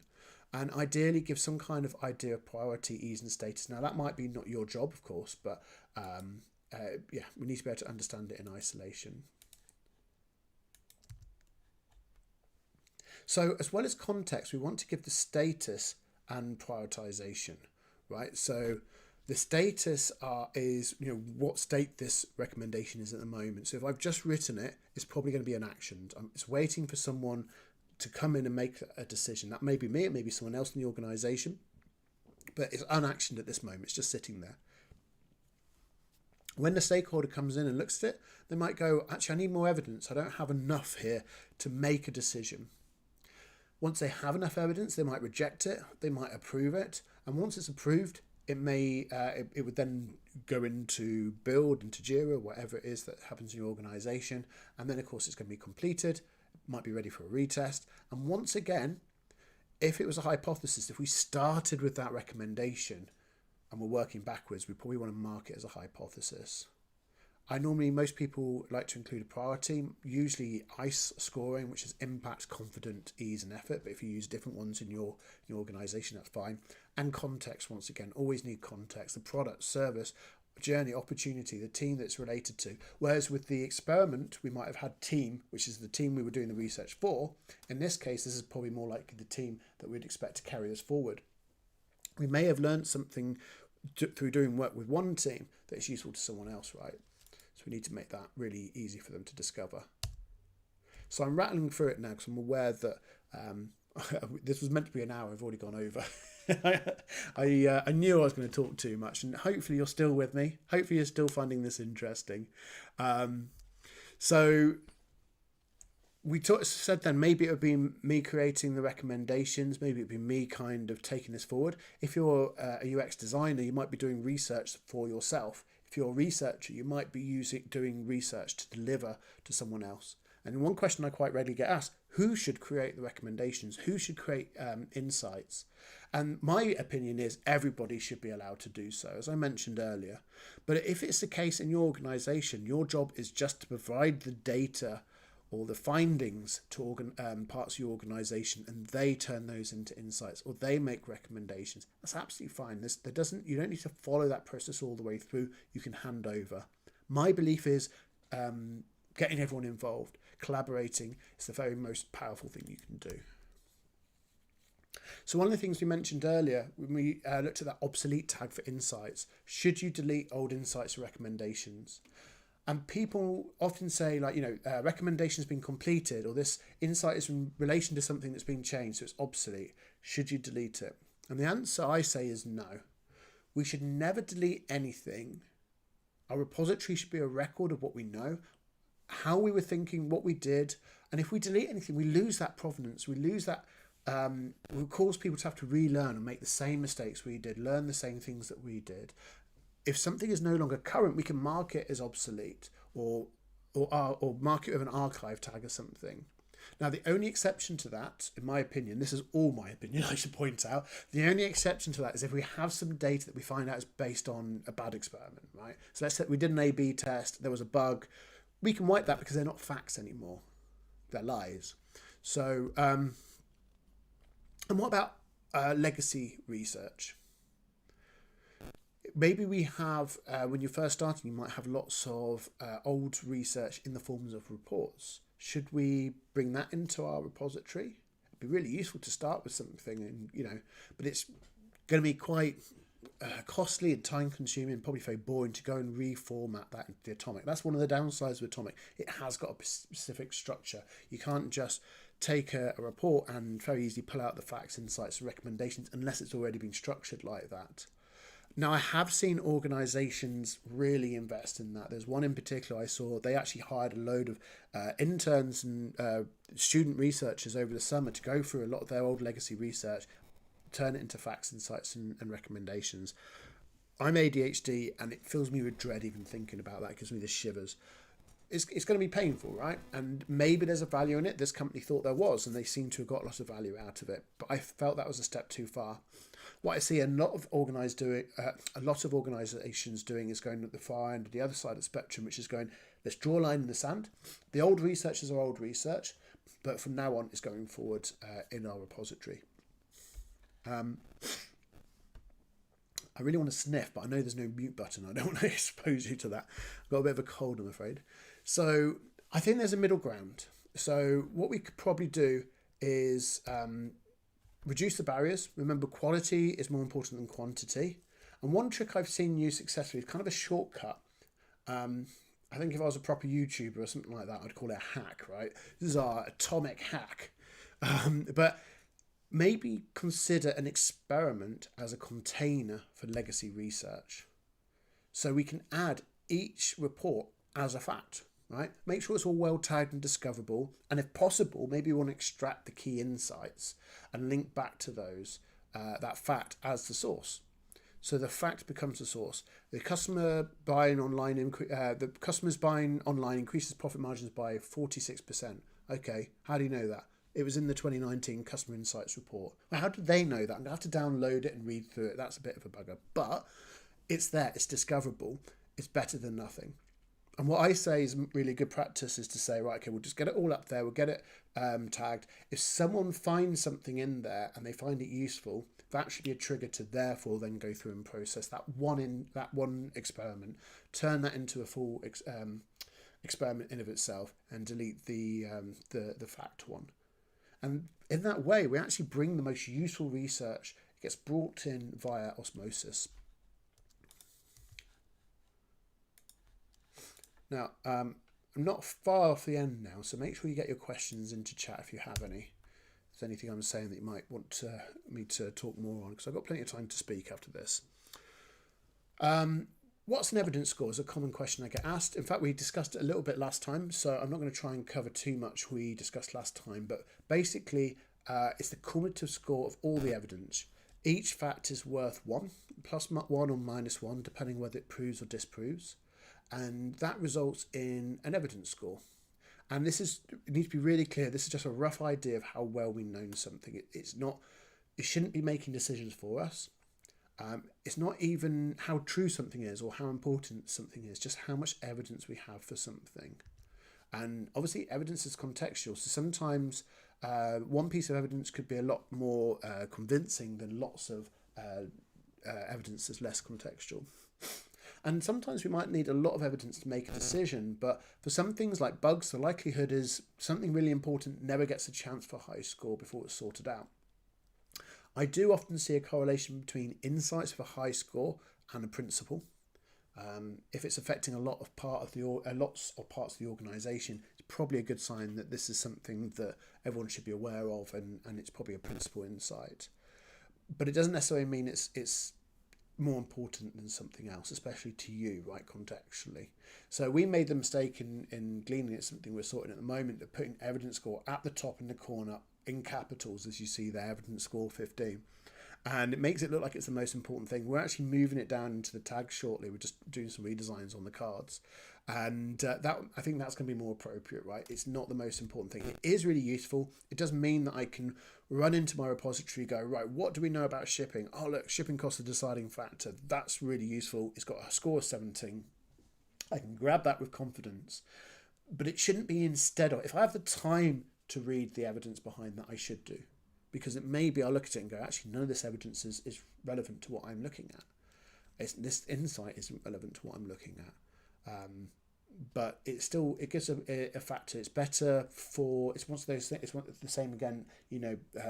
A: And ideally give some kind of idea of priority, ease and status. Now, that might be not your job, of course, but yeah, we need to be able to understand it in isolation. So as well as context, we want to give the status and prioritization, right? So the status is, what state this recommendation is at the moment. So if I've just written it, it's probably going to be an action. It's waiting for someone to come in and make a decision. That may be me, it may be someone else in the organization, but it's unactioned at this moment. It's just sitting there. When the stakeholder comes in and looks at it, they might go, actually, I need more evidence. I don't have enough here to make a decision. Once they have enough evidence, they might reject it, they might approve it. And once it's approved, it may it would then go into build, into Jira, whatever it is that happens in your organization. And then, of course, it's going to be completed. It might be ready for a retest. And once again, if it was a hypothesis, if we started with that recommendation, and we're working backwards, we probably want to mark it as a hypothesis. Most people like to include a priority, usually ICE scoring, which is impact, confident, ease and effort. But if you use different ones in your organization, that's fine. And context, once again, always need context, the product, service, journey, opportunity, the team that's related to. Whereas with the experiment, we might have had team, which is the team we were doing the research for. In this case, this is probably more likely the team that we'd expect to carry us forward. We may have learned something through doing work with one team that is useful to someone else, right? So we need to make that really easy for them to discover. So I'm rattling through it now because I'm aware that this was meant to be an hour. I've already gone over. I knew I was going to talk too much, and hopefully you're still with me. Hopefully you're still finding this interesting. So we said then maybe it would be me creating the recommendations, maybe it would be me kind of taking this forward. If you're a UX designer, you might be doing research for yourself. If you're a researcher, you might be doing research to deliver to someone else. And one question I quite regularly get asked, who should create the recommendations? Who should create insights? And my opinion is everybody should be allowed to do so, as I mentioned earlier. But if it's the case in your organization, your job is just to provide the data or the findings to parts of your organization, and they turn those into insights, or they make recommendations. That's absolutely fine. You don't need to follow that process all the way through. You can hand over. My belief is getting everyone involved, collaborating is the very most powerful thing you can do. So one of the things we mentioned earlier when we looked at that obsolete tag for insights, should you delete old insights or recommendations? And people often say, recommendation has been completed, or this insight is in relation to something that's been changed, so it's obsolete. Should you delete it? And the answer I say is no. We should never delete anything. Our repository should be a record of what we know, how we were thinking, what we did. And if we delete anything, we lose that provenance. We lose that. It will cause people to have to relearn and make the same mistakes we did, learn the same things that we did. If something is no longer current, we can mark it as obsolete or mark it with an archive tag or something. Now, the only exception to that, in my opinion, this is all my opinion, I should point out, the only exception to that is if we have some data that we find out is based on a bad experiment, right? So let's say we did an A/B test, there was a bug, we can wipe that because they're not facts anymore, they're lies. So, and what about legacy research? Maybe we have, when you're first starting, you might have lots of old research in the forms of reports. Should we bring that into our repository? It'd be really useful to start with something, and but it's going to be quite costly and time consuming and probably very boring to go and reformat that into the Atomic. That's one of the downsides of Atomic. It has got a specific structure. You can't just take a report and very easily pull out the facts, insights, and recommendations unless it's already been structured like that. Now, I have seen organisations really invest in that. There's one in particular I saw, they actually hired a load of interns and student researchers over the summer to go through a lot of their old legacy research, turn it into facts, insights and recommendations. I'm ADHD and it fills me with dread even thinking about that. It gives me the shivers. It's going to be painful, right? And maybe there's a value in it. This company thought there was, and they seem to have got a lot of value out of it. But I felt that was a step too far. What I see a lot of organisations doing is going at the far end of the other side of the spectrum, which is going, let's draw a line in the sand. The old research is our old research, but from now on, it's going forward in our repository. I really want to sniff, but I know there's no mute button. I don't want to expose you to that. I've got a bit of a cold, I'm afraid. So I think there's a middle ground. So what we could probably do is reduce the barriers. Remember, quality is more important than quantity. And one trick I've seen used successfully is kind of a shortcut. I think if I was a proper YouTuber or something like that, I'd call it a hack, right? This is our atomic hack. But maybe consider an experiment as a container for legacy research. So we can add each report as a fact, right? Make sure it's all well tagged and discoverable. And if possible, maybe we want to extract the key insights and link back to those, that fact as the source. So the fact becomes the source. The customer's buying online increases profit margins by 46%. Okay, how do you know that? It was in the 2019 Customer Insights report. Well, how did they know that? I'm going to have to download it and read through it. That's a bit of a bugger. But it's there. It's discoverable. It's better than nothing. And what I say is really good practice is to say, right, okay, we'll just get it all up there. We'll get it tagged. If someone finds something in there and they find it useful, that should be a trigger to therefore then go through and process that one experiment, turn that into a full experiment in of itself, and delete the fact one. And in that way, we actually bring the most useful research. It gets brought in via osmosis. Now, I'm not far off the end now, so make sure you get your questions into chat if you have any. If there's anything I'm saying that you might want me to talk more on, because I've got plenty of time to speak after this. What's an evidence score is a common question I get asked. In fact, we discussed it a little bit last time, so I'm not going to try and cover too much we discussed last time, but basically it's the cumulative score of all the evidence. Each fact is worth 1, plus 1 or minus 1, depending whether it proves or disproves, and that results in an evidence score. And it needs to be really clear, this is just a rough idea of how well we know something. It shouldn't be making decisions for us. It's not even how true something is or how important something is, just how much evidence we have for something. And obviously evidence is contextual, so sometimes one piece of evidence could be a lot more convincing than lots of evidence that's less contextual. And sometimes we might need a lot of evidence to make a decision, but for some things like bugs, the likelihood is something really important never gets a chance for a high score before it's sorted out. I do often see a correlation between insights with a high score and a principle. If it's affecting lots of parts of the organisation, it's probably a good sign that this is something that everyone should be aware of, and it's probably a principal insight. But it doesn't necessarily mean it's more important than something else, especially to you, right, contextually. So we made the mistake in Gleaning, it's something we're sorting at the moment, of putting evidence score at the top in the corner in capitals, as you see there, evidence score 15. And it makes it look like it's the most important thing. We're actually moving it down into the tags shortly. We're just doing some redesigns on the cards. And that, I think that's going to be more appropriate, right? It's not the most important thing. It is really useful. It does mean that I can run into my repository, go, right, what do we know about shipping? Oh, look, shipping costs a deciding factor. That's really useful. It's got a score of 17. I can grab that with confidence. But it shouldn't be instead of, if I have the time to read the evidence behind that, I should do. Because it may be I'll look at it and go, actually, none of this evidence is relevant to what I'm looking at. This insight isn't relevant to what I'm looking at. But it gives a factor. It's better for, it's one of those things, it's the same again,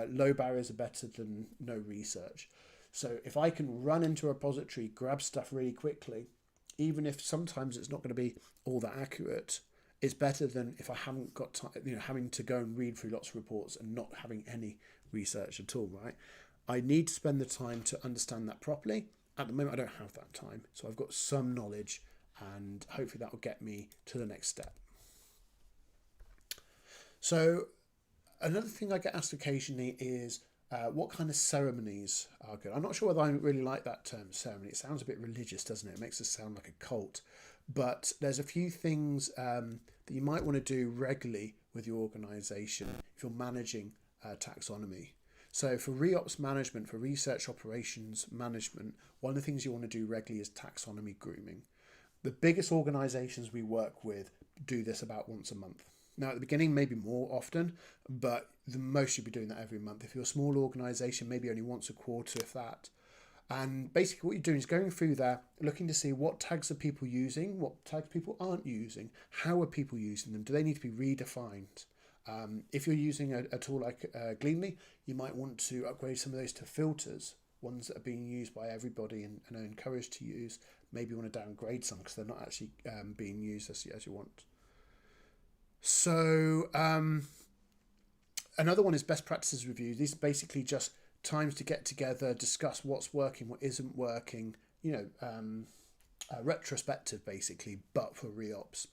A: low barriers are better than no research. So if I can run into a repository, grab stuff really quickly, even if sometimes it's not going to be all that accurate, it's better than if I haven't got time, having to go and read through lots of reports and not having any research at all, right? I need to spend the time to understand that properly. At the moment, I don't have that time. So I've got some knowledge, and hopefully that will get me to the next step. So another thing I get asked occasionally is what kind of ceremonies are good? I'm not sure whether I really like that term ceremony. It sounds a bit religious, doesn't it? It makes us sound like a cult. But there's a few things that you might want to do regularly with your organisation if you're managing taxonomy. So for REOPS management, for research operations management, one of the things you want to do regularly is taxonomy grooming. The biggest organisations we work with do this about once a month. Now at the beginning, maybe more often, but the most you'll be doing that every month. If you're a small organisation, maybe only once a quarter, if that. And basically what you're doing is going through there, looking to see what tags are people using, what tags people aren't using, how are people using them, do they need to be redefined? If you're using a tool like Gleanly, you might want to upgrade some of those to filters, ones that are being used by everybody and are encouraged to use. Maybe you want to downgrade some because they're not actually being used as you want. So another one is best practices review. These are basically just times to get together, discuss what's working, what isn't working, retrospective basically, but for REOPS.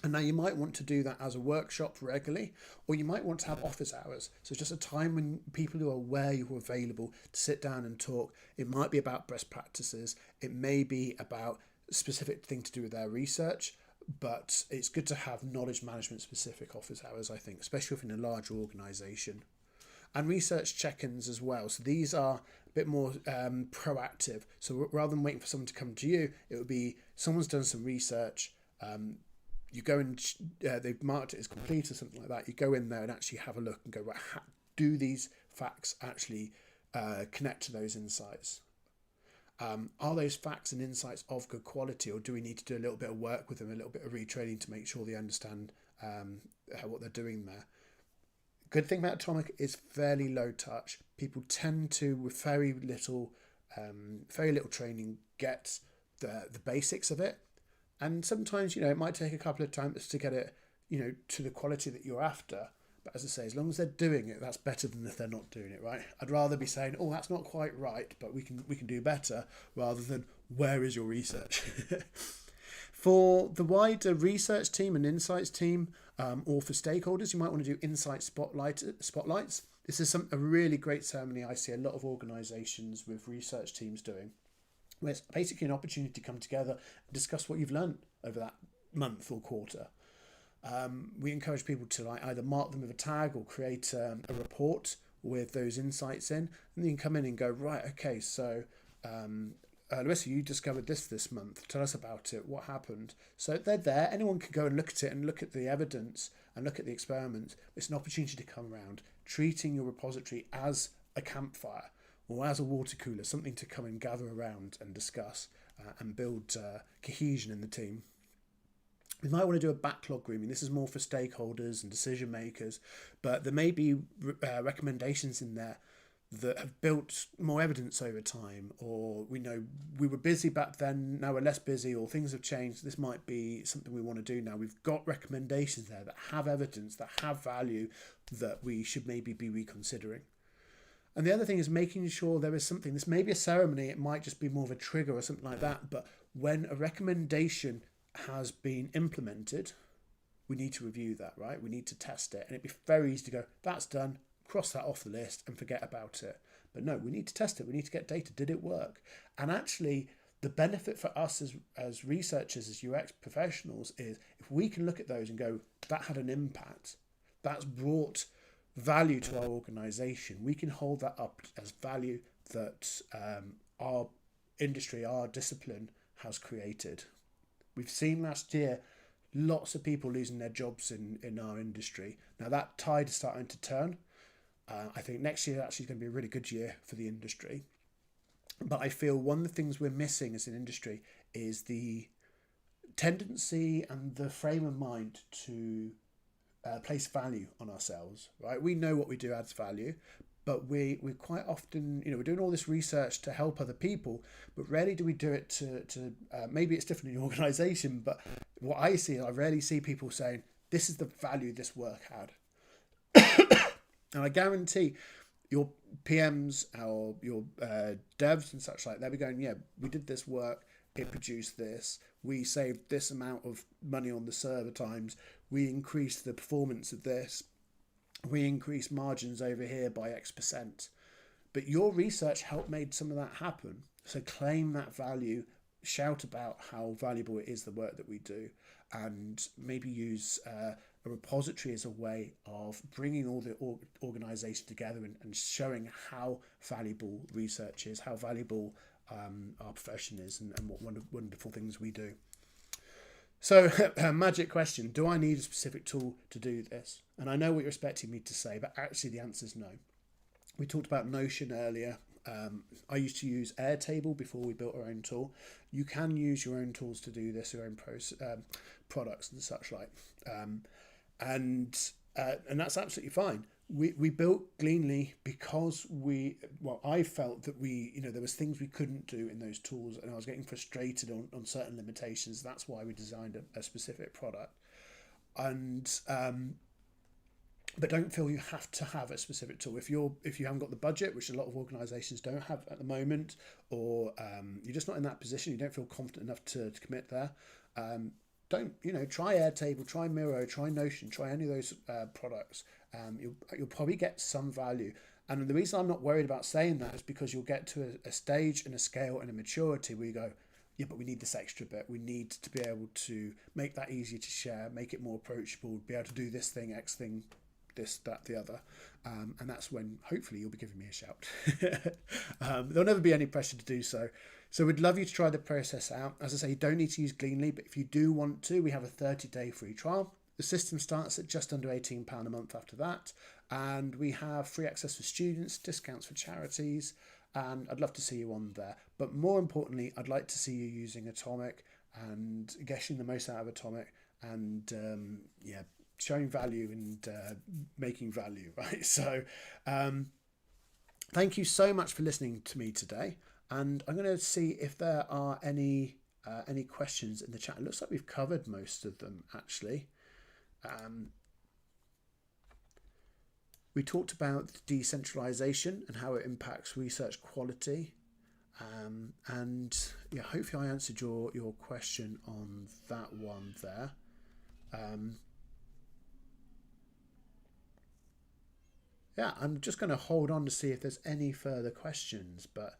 A: And now you might want to do that as a workshop regularly, or you might want to have office hours. So it's just a time when people who are aware you're available to sit down and talk. It might be about best practices. It may be about a specific thing to do with their research, but it's good to have knowledge management specific office hours, I think, especially if in a larger organisation. And research check-ins as well. So these are a bit more proactive. So rather than waiting for someone to come to you, it would be someone's done some research, you go and they've marked it as complete or something like that. You go in there and actually have a look and go, right, do these facts actually connect to those insights? Are those facts and insights of good quality, or do we need to do a little bit of work with them, a little bit of retraining to make sure they understand what they're doing there? Good thing about Atomic is fairly low touch. People tend to, with very little training, get the basics of it. And sometimes, it might take a couple of times to get it, to the quality that you're after. But as I say, as long as they're doing it, that's better than if they're not doing it, right? I'd rather be saying, oh, that's not quite right, but we can do better, rather than where is your research? For the wider research team and insights team, or for stakeholders, you might want to do insight spotlights. This is a really great ceremony I see a lot of organisations with research teams doing, where it's basically an opportunity to come together and discuss what you've learned over that month or quarter. We encourage people to either mark them with a tag or create a report with those insights in, and then you can come in and go, right, okay, so Larissa, you discovered this month. Tell us about it. What happened? So they're there. Anyone can go and look at it and look at the evidence and look at the experiments. It's an opportunity to come around, treating your repository as a campfire or as a water cooler, something to come and gather around and discuss and build cohesion in the team. We might want to do a backlog grooming. This is more for stakeholders and decision makers, but there may be recommendations in there that have built more evidence over time, or we know we were busy back then, now we're less busy, or things have changed. This might be something we want to do now. We've got recommendations there that have evidence, that have value, that we should maybe be reconsidering. And the other thing is making sure there is something, this may be a ceremony, it might just be more of a trigger or something like that, but when a recommendation has been implemented, we need to review that, right? We need to test it. And it'd be very easy to go, that's done, cross that off the list and forget about it. But no, we need to test it. We need to get data. Did it work? And actually, the benefit for us as researchers, as UX professionals, is if we can look at those and go, that had an impact, that's brought value to our organization, we can hold that up as value that our industry, our discipline has created. We've seen last year lots of people losing their jobs in our industry. Now that tide is starting to turn. I think next year actually is going to be a really good year for the industry. But I feel one of the things we're missing as an industry is the tendency and the frame of mind to place value on ourselves, right? We know what we do adds value, but we quite often, we're doing all this research to help other people, but rarely do we do it to maybe it's different in your organization, but what I rarely see people saying, this is the value this work had. And I guarantee your PMs or your devs and such like, they'll be going, yeah, we did this work, it produced this, we saved this amount of money on the server times, we increased the performance of this, we increased margins over here by X%. But your research helped made some of that happen. So claim that value, shout about how valuable it is, the work that we do, and maybe use a repository as a way of bringing all the organization together and showing how valuable research is, how valuable our profession is, and what wonderful things we do. So, magic question, do I need a specific tool to do this? And I know what you're expecting me to say, but actually the answer is no. We talked about Notion earlier. I used to use Airtable before we built our own tool. You can use your own tools to do this, your own products and such like. And that's absolutely fine. We built Gleanly because I felt that there was things we couldn't do in those tools, and I was getting frustrated on certain limitations. That's why we designed a specific product. And but don't feel you have to have a specific tool. If you haven't got the budget, which a lot of organisations don't have at the moment, or you're just not in that position, you don't feel confident enough to commit there. Don't try Airtable, try Miro, try Notion, try any of those products. You'll probably get some value. And the reason I'm not worried about saying that is because you'll get to a stage and a scale and a maturity where you go, yeah, but we need this extra bit. We need to be able to make that easier to share, make it more approachable, be able to do this thing, X thing, this, that, the other. And that's when hopefully you'll be giving me a shout. There'll never be any pressure to do so. So we'd love you to try the process out. As I say, you don't need to use Gleanly, but if you do want to, we have a 30-day free trial. The system starts at just under £18 a month after that. And we have free access for students, discounts for charities, and I'd love to see you on there. But more importantly, I'd like to see you using Atomic and getting the most out of Atomic and, showing value and making value, right? So thank you so much for listening to me today. And I'm going to see if there are any questions in the chat. It looks like we've covered most of them, actually. We talked about decentralization and how it impacts research quality. And yeah, hopefully I answered your question on that one there. Yeah, I'm just going to hold on to see if there's any further questions, but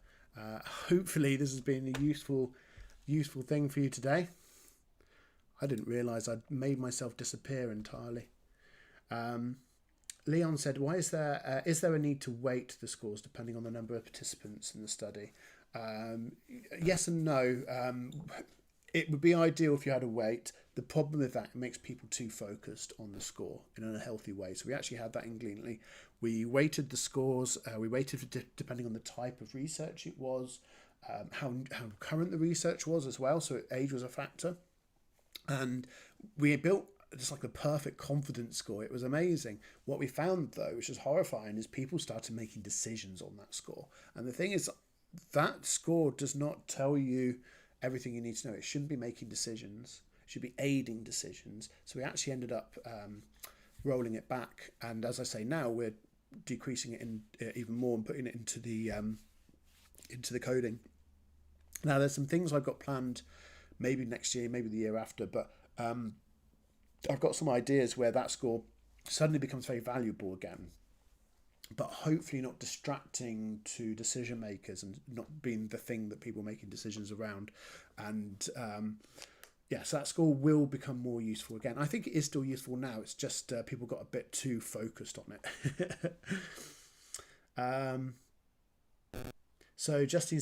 A: hopefully this has been a useful thing for you today. I didn't realise I'd made myself disappear entirely. Leon said, "Why is there a need to weight the scores depending on the number of participants in the study?" Yes and no. It would be ideal if you had a weight. The problem with that, it makes people too focused on the score in a healthy way. So we actually had that in Gleanly. We weighted the scores. We weighted depending on the type of research it was, how current the research was as well. So age was a factor. And we built just like the perfect confidence score. It was amazing. What we found though, which was horrifying, is people started making decisions on that score. And the thing is, that score does not tell you everything you need to know. It shouldn't be making decisions. It should be aiding decisions. So we actually ended up rolling it back. And as I say now, we're decreasing it in even more and putting it into the coding. Now, there's some things I've got planned, maybe next year, maybe the year after, but I've got some ideas where that score suddenly becomes very valuable again, but hopefully not distracting to decision makers and not being the thing that people are making decisions around. And so that score will become more useful again. I think it is still useful now. It's just people got a bit too focused on it. So Justine